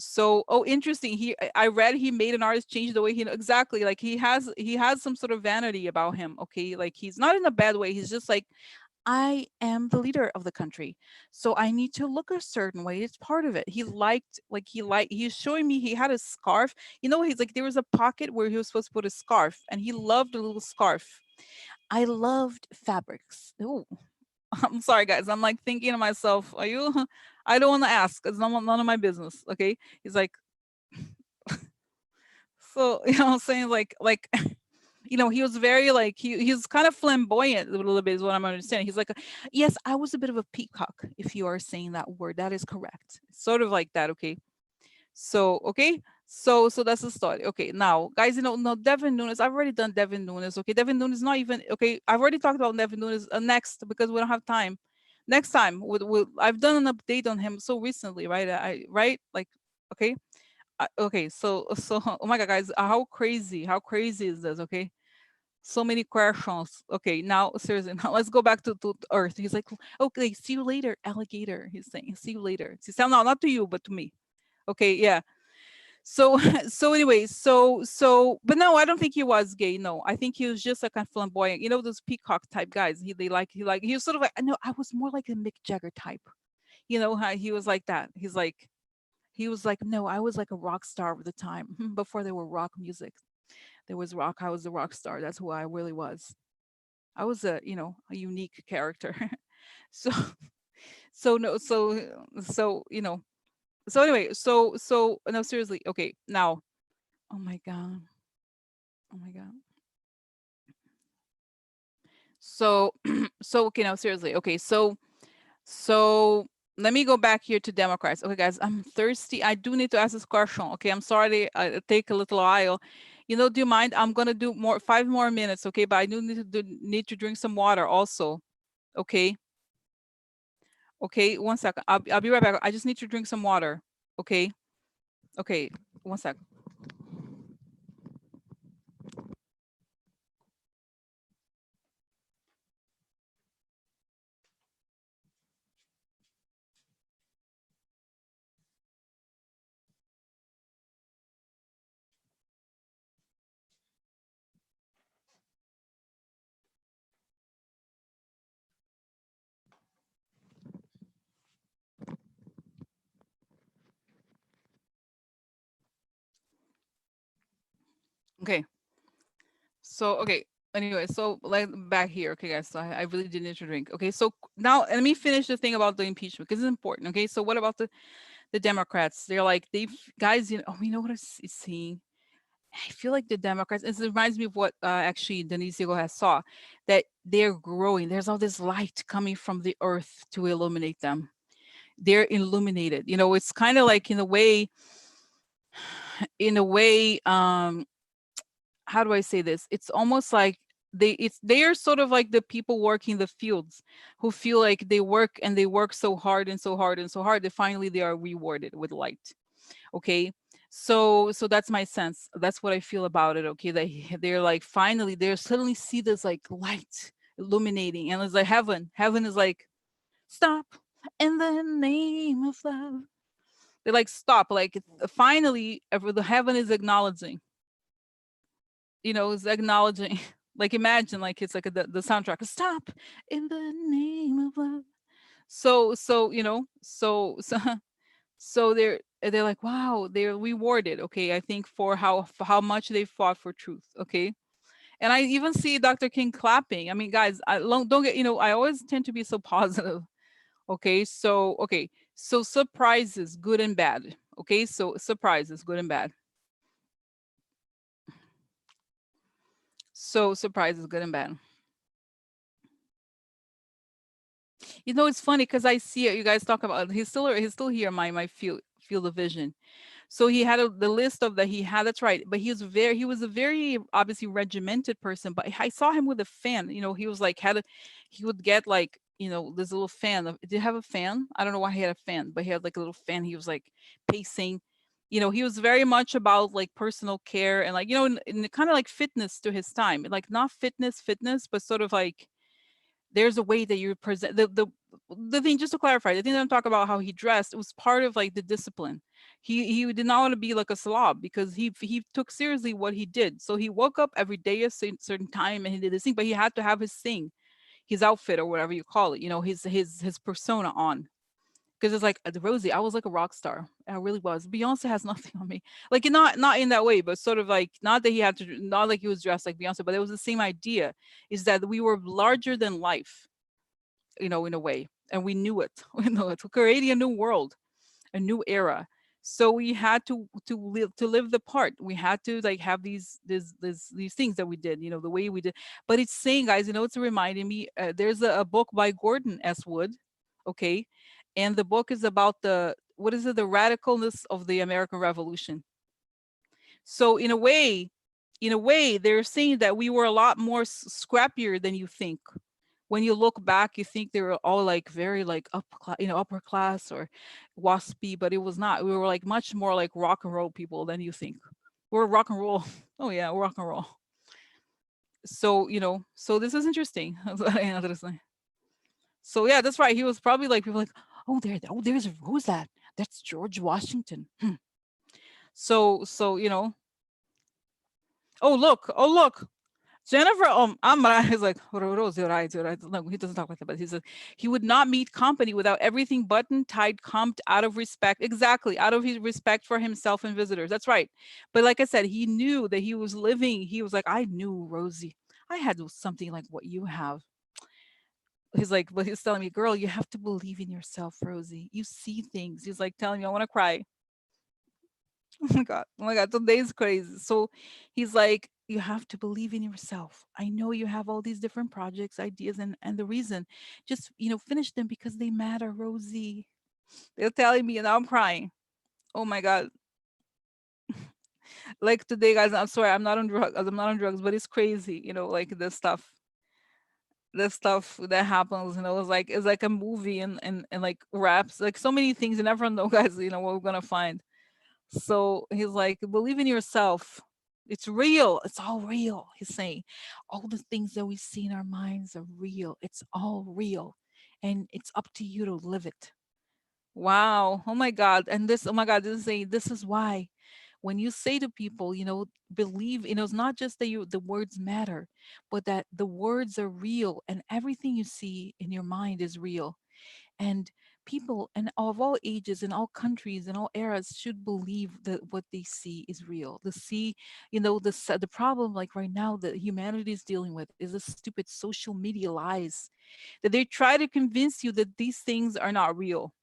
Speaker 1: So, oh, interesting. I read he made an artist change the way exactly, like he has some sort of vanity about him. Okay, like he's not in a bad way. He's just like, I am the leader of the country, so I need to look a certain way. It's part of it. He's showing me he had a scarf. He's like there was a pocket where he was supposed to put a scarf, and he loved a little scarf. I loved fabrics. Oh, I'm sorry, guys. I'm like thinking to myself, are you? I don't want to ask. It's none of my business. Okay. He's like, so what I'm saying, like, he was very like he's kind of flamboyant a little bit is what I'm understanding. He's like, yes, I was a bit of a peacock. If you are saying that word, that is correct. Sort of like that. Okay. So okay. So that's the story. Okay, now guys, no, Devin Nunes. I've already done Devin Nunes. Okay, Devin Nunes not even okay. I've already talked about Devin Nunes next because we don't have time. Next time, I've done an update on him so recently, right? Right like okay, okay. So oh my god, guys, how crazy is this? Okay, so many questions. Okay, now seriously, now let's go back to Earth. He's like, okay, see you later, alligator. He's saying, see you later. See, no, not to you, but to me. Okay, yeah. So so anyway, but no, I don't think he was gay. No, I think he was just like a flamboyant, those peacock type guys. He was sort of like, no, I was more like a Mick Jagger type. You know how he was like that. He was like, no, I was like a rock star at the time before there were rock music. There was rock. I was a rock star. That's who I really was. I was a unique character. So so no so so anyway, so no, seriously. Okay, now, oh my god. Oh my god. So so okay, now seriously. Okay, so let me go back here to Democrats. Okay, guys, I'm thirsty. I do need to ask this question. Okay, I'm sorry take a little while. Do you mind? I'm gonna do 5 more minutes, okay? But I do need to drink some water also. Okay. Okay, one second. I'll be right back. I just need to drink some water. Okay. Okay, one sec. Okay. So okay. Anyway, so like back here, okay, guys. So I really did need to drink. Okay, so now let me finish the thing about the impeachment because it's important. Okay, so what about the Democrats? They're like guys. What I'm seeing. I feel like the Democrats. It reminds me of what actually Denise Eagle has saw, that they're growing. There's all this light coming from the earth to illuminate them. They're illuminated. It's kind of like in a way, how do I say this? It's almost like they are sort of like the people working the fields who feel like they work and they work so hard and so hard and so hard that finally they are rewarded with light. Okay. So that's my sense. That's what I feel about it. Okay. They're like finally they suddenly see this like light illuminating, and it's like heaven is like, stop in the name of love. They like stop, like finally the heaven is acknowledging, is acknowledging. Like imagine like it's like the soundtrack, stop in the name of love. So they're like, wow, they're rewarded. Okay, I think for how much they fought for truth. Okay, and I even see Dr. King clapping. I mean, guys, don't get, I always tend to be so positive. Okay, so surprises, good and bad. Okay, so surprises, good and bad. So surprises, good and bad. It's funny because I see it. You guys talk about, he's still here. My field of vision. So he had the list of that he had. That's right. But he was a very obviously regimented person. But I saw him with a fan. He was like he would get like this little fan. Did he have a fan? I don't know why he had a fan, but he had like a little fan. He was like pacing. He was very much about like personal care and like and kind of like fitness to his time. Like not fitness, but sort of like there's a way that you present the thing. Just to clarify, the thing that I'm talking about, how he dressed, it was part of like the discipline. He did not want to be like a slob because he took seriously what he did. So he woke up every day at a certain time and he did his thing, but he had to have his thing, his outfit or whatever you call it, his persona on. Because it's like, Rosie, I was like a rock star. I really was. Beyonce has nothing on me. Like not in that way, but sort of like, not that he had to, not like he was dressed like Beyonce, but it was the same idea, is that we were larger than life, in a way. And we knew it. We know it. We're creating a new world, a new era. So we had to live the part. We had to like have these things that we did, the way we did. But it's saying, guys, it's reminding me. There's a book by Gordon S. Wood, okay, and the book is about the, what is it, the radicalness of the American Revolution. So in a way, they're saying that we were a lot more scrappier than you think. When you look back, you think they were all like very like upper class or waspy, but it was not. We were like much more like rock and roll people than you think. We're rock and roll. Oh yeah, rock and roll. So so this is interesting. So yeah, that's right. He was probably like people like, oh there's who's that? That's George Washington. So oh look, Jennifer, Amra is like, no, he doesn't talk like that, but he says he would not meet company without everything buttoned, tied, comped out of respect. Exactly, out of his respect for himself and visitors. That's right. But like I said, he knew that he was living. He was like, I knew, Rosie, I had something like what you have. He's like, but he's telling me, girl, you have to believe in yourself, Rosie. You see things. He's like telling me, I want to cry. Oh my god, today's crazy. So he's like, you have to believe in yourself. I know you have all these different projects, ideas, and the reason, just finish them because they matter, Rosie. They're telling me, and now I'm crying. Oh my god. Like today, guys, I'm sorry, I'm not on drugs, but it's crazy, like the stuff that happens, it's like a movie and like raps, like so many things. You never know, guys, what we're gonna find. So he's like, believe in yourself. It's real. It's all real. He's saying all the things that we see in our minds are real. It's all real. And it's up to you to live it. Wow. Oh my God. And this, oh my God, this is why when you say to people, believe, it's not just that the words matter, but that the words are real and everything you see in your mind is real. And people and of all ages in all countries and all eras should believe that what they see is real. The problem like right now that humanity is dealing with is the stupid social media lies that they try to convince you that these things are not real.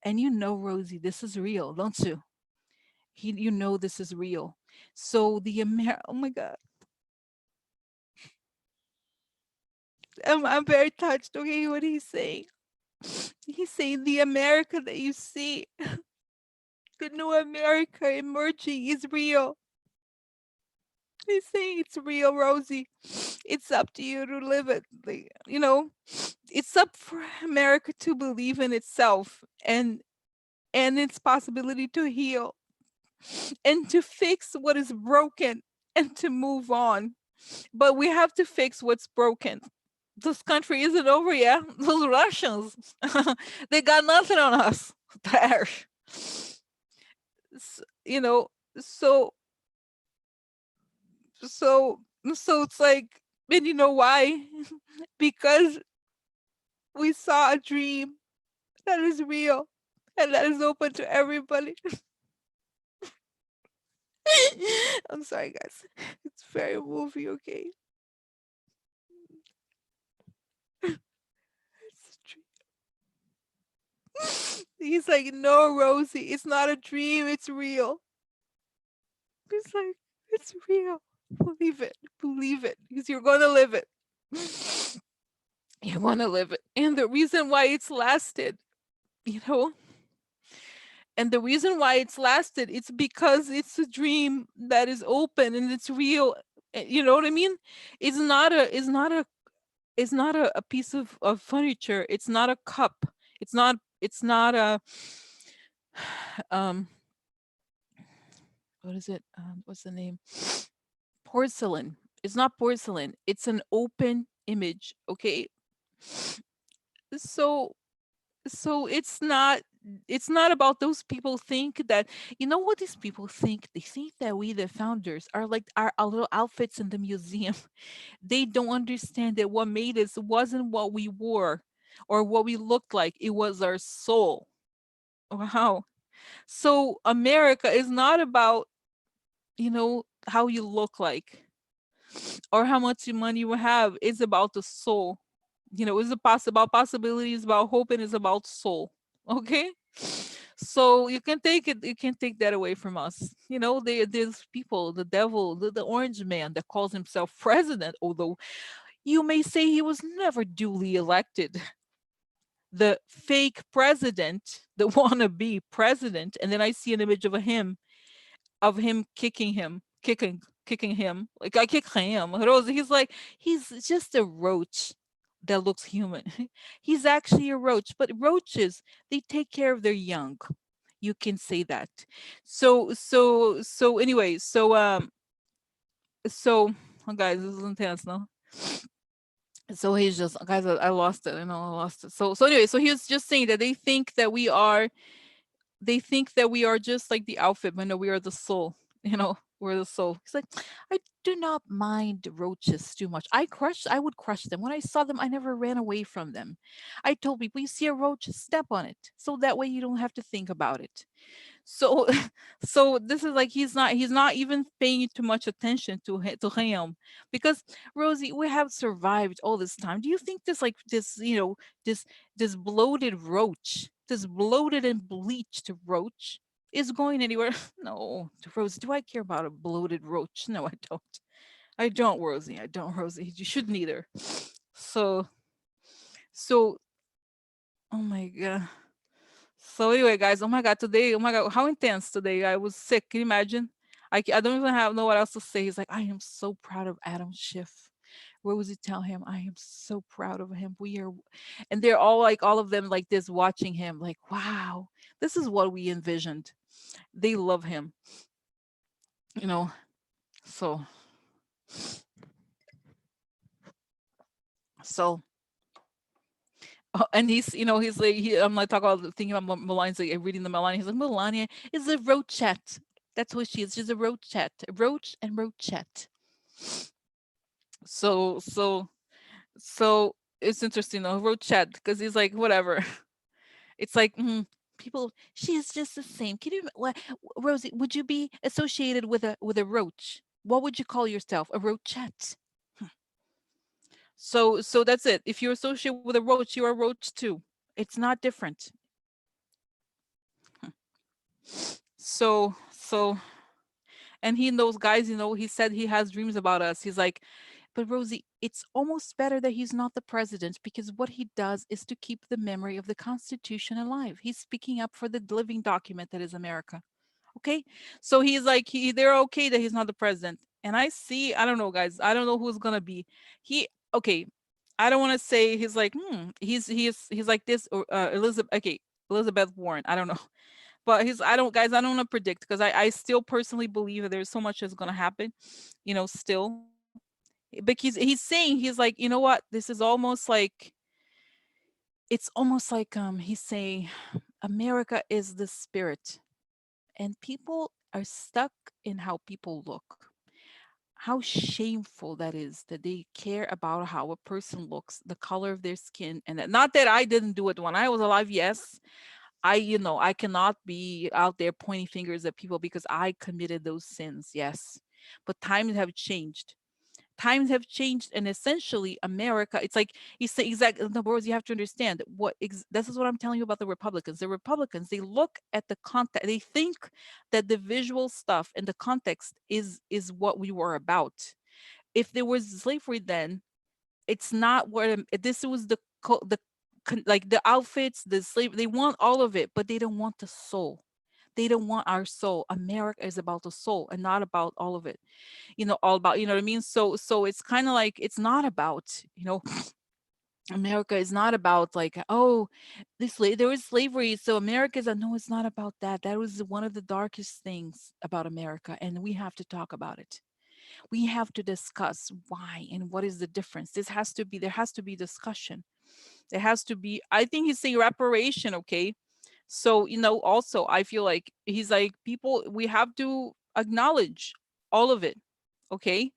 Speaker 1: And Rosie, this is real, don't you? This is real. So oh my god, I'm very touched. Okay, what he's saying, he's saying the America that you see, the new America emerging is real. He's saying it's real, Rosie. It's up to you to live it. It's up for America to believe in itself and its possibility to heal and to fix what is broken and to move on. But we have to fix what's broken. This country isn't over yet. Those Russians, they got nothing on us. There. You know, so so so it's like, and you know why? Because we saw a dream that is real and that is open to everybody. I'm sorry, guys. It's very movie, okay? It's a dream. He's like, no, Rosie, it's not a dream, it's real. He's like, it's real. Believe it, because you're gonna live it. You wanna live it. And the reason why it's lasted, you know, and the reason why it's lasted, it's because it's a dream that is open and it's real. You know what I mean? It's not a piece of furniture. It's not a cup. It's not a um what is it? What's the name? Porcelain. It's not porcelain. It's an open image. Okay. So it's not about those people think that, what these people think. They think that we, the founders, are like our little outfits in the museum. They don't understand that what made us wasn't what we wore or what we looked like. It was our soul. Wow. So America is not about, how you look like or how much money you have. It's about the soul. It's about possibilities, about hope, and it's about soul. Okay. So you can take that away from us. There's people, the devil, the orange man that calls himself president, although you may say he was never duly elected. The fake president, the wannabe president, and then I see an image of him of him kicking him. Like I kick him. Rose, he's just a roach that looks human. He's actually a roach, but roaches, they take care of their young. You can say that. So anyway, so oh guys, this is intense, no? So he's just guys, I lost it. I know I lost it. So anyway, so he was just saying that they think that we are just like the outfit, but no, we are the soul. We're the soul. He's like, I do not mind roaches too much. I would crush them. When I saw them, I never ran away from them. I told people, you see a roach, step on it. So that way you don't have to think about it. So so this is like he's not even paying too much attention to him, because Rosie, we have survived all this time. Do you think this this bloated roach, this bloated and bleached roach is going anywhere? No, Rosie, do I care about a bloated roach? No, I don't, Rosie. I don't, Rosie. You shouldn't either. So so oh my god. So anyway, guys, oh my god, today, oh my god, how intense today! I was sick. Can you imagine? I don't even know what else to say. He's like, I am so proud of Adam Schiff. Rosie, tell him I am so proud of him. We are, and they're all like, all of them like this, watching him, like, wow, this is what we envisioned. They love him, you know. So, so oh, and he's like, I'm like talking about thinking about Melania's like reading the Melania. He's like, Melania is a roachette. That's what she is. She's a roachette, a roach and roachette. So so so it's interesting though, roachette, because he's like whatever. It's like people. She is just the same. Can you, what, Rosie? Would you be associated with a roach? What would you call yourself? A roachette. So that's it. If you're associated with a roach, you're a roach too. It's not different. So and he knows, guys, he said he has dreams about us. He's like, but Rosie, it's almost better that he's not the president, because what he does is to keep the memory of the Constitution alive. He's speaking up for the living document that is America. Okay. So he's like, they're okay that he's not the president. And I don't know, guys. I don't know who's gonna be. He okay. I don't want to say he's like, he's like this, or Elizabeth. Okay, Elizabeth Warren. I don't know. But I don't, guys, I don't want to predict, because I still personally believe that there's so much that's going to happen, still. But he's saying, he's like, you know what? This is almost like, it's almost like, he's saying America is the spirit, and people are stuck in how people look. How shameful that is, that they care about how a person looks, the color of their skin, and that, not that I didn't do it when I was alive. Yes, I cannot be out there pointing fingers at people because I committed those sins. Yes. But times have changed. Times have changed, and essentially America, it's like you say, exactly, in the words, you have to understand this is what I'm telling you about the Republicans. The Republicans, they look at the context, they think that the visual stuff and the context is what we were about. If there was slavery then, it's not what this was like the outfits, the slave, they want all of it, but they don't want the soul. They don't want our soul. America is about the soul and not about all of it. All about, what I mean? So it's kind of like, it's not about, America is not about like, oh, there was slavery, so America's no, it's not about that. That was one of the darkest things about America, and we have to talk about it. We have to discuss why and what is the difference. There has to be discussion. There has to be, I think he's saying reparation, okay? So, also I feel like he's like, people, we have to acknowledge all of it, okay?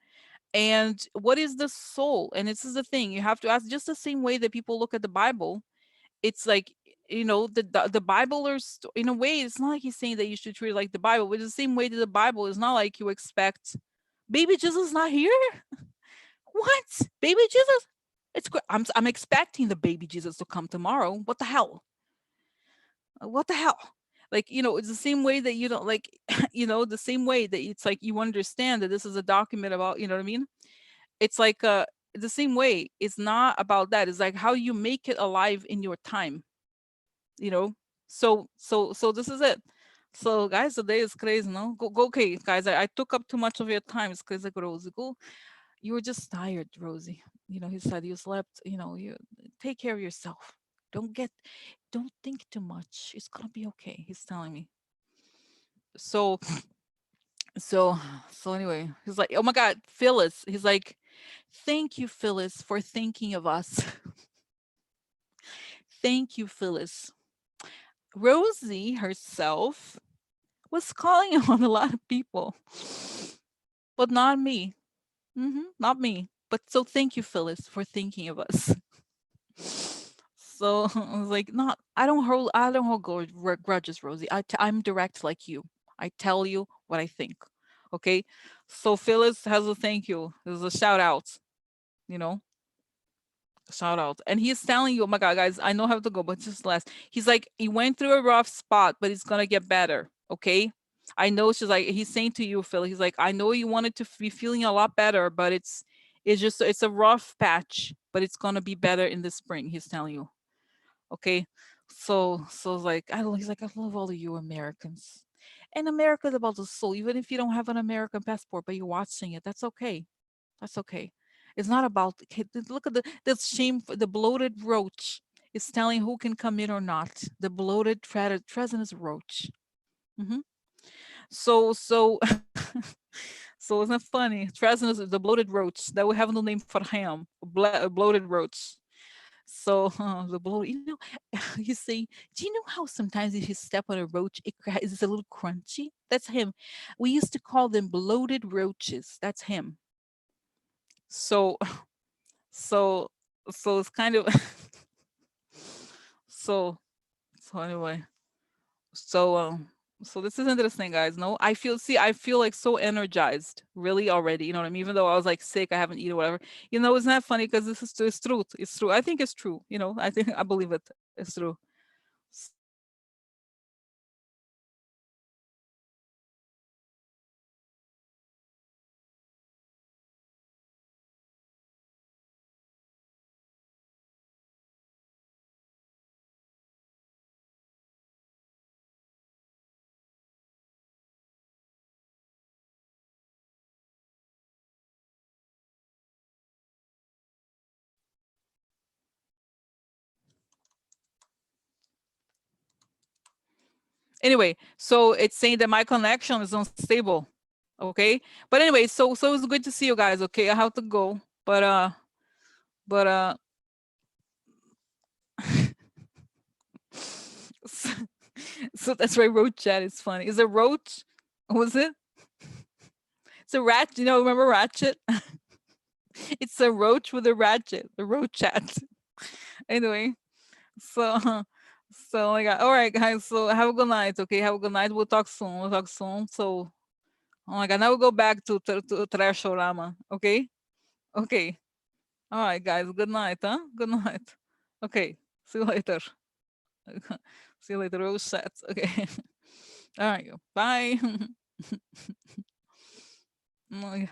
Speaker 1: And what is the soul? And this is the thing, you have to ask, just the same way that people look at the Bible. It's like, the Bible is, in a way, it's not like he's saying that you should treat it like the Bible, but it's the same way that the Bible is not like you expect baby Jesus not here. What? Baby Jesus? It's great. I'm expecting the baby Jesus to come tomorrow. What the hell? What the hell? Like, it's the same way that you don't like, the same way that it's like you understand that this is a document about, you know what I mean? It's like the same way. It's not about that. It's like how you make it alive in your time, you know? So this is it. So guys, the day is crazy, no? Go, okay, guys. I took up too much of your time. It's crazy, like, Rosie. Go. You were just tired, Rosie. He said you slept. You take care of yourself. Don't get, don't think too much. It's gonna be okay. He's telling me. So, so, so anyway, he's like, oh my God, Phyllis. He's like, thank you, Phyllis, for thinking of us. Thank you, Phyllis. Rosie herself was calling on a lot of people, but not me. Not me. But so thank you, Phyllis, for thinking of us. So I was like, not. I don't hold grudges, Rosie. I'm direct like you. I tell you what I think. Okay. So Phyllis has a thank you. There's a shout out. You know, shout out. And he's telling you, oh my God, guys, I know how to go, but just last. He's like, he went through a rough spot, but he's gonna get better. Okay. I know she's like, he's saying to you, Phil, he's like, I know you wanted to be feeling a lot better, but it's a rough patch, but it's gonna be better in the spring. He's telling you. Okay. So it's like, he's like, I love all of you Americans. And America is about the soul. Even if you don't have an American passport, but you're watching it, that's okay. That's okay. It's not about look at the shame the bloated roach is telling who can come in or not. The bloated treasonous roach. hmm so so isn't that funny? Treasonous is the bloated roach that we have no name for him. Bloated roach. So the bloated, you see, do you know how sometimes if you step on a roach, it's a little crunchy? That's him. We used to call them bloated roaches. That's him. So so so it's kind of so so anyway so so this is interesting, guys. No, I feel like so energized really already, you know what I mean, even though I was like sick, I haven't eaten whatever, it's not funny because it's truth. It's true. I think it's true. I think I believe it. It's true. Anyway, so it's saying that my connection is unstable. Okay, but anyway, so it's good to see you guys. Okay, I have to go, but so, so that's why roach chat is funny. Is a roach? What was it? It's a rat. Remember Ratchet? It's a roach with a ratchet. The roach chat. Anyway, so so like, all right, guys. So have a good night. Okay, have a good night. We'll talk soon. We'll talk soon. So, oh my God, now we'll go back to Trashorama. Okay, okay. All right, guys. Good night. Huh? Good night. Okay. See you later. See you later. Roach chat. Okay. All right. Bye. Oh my God.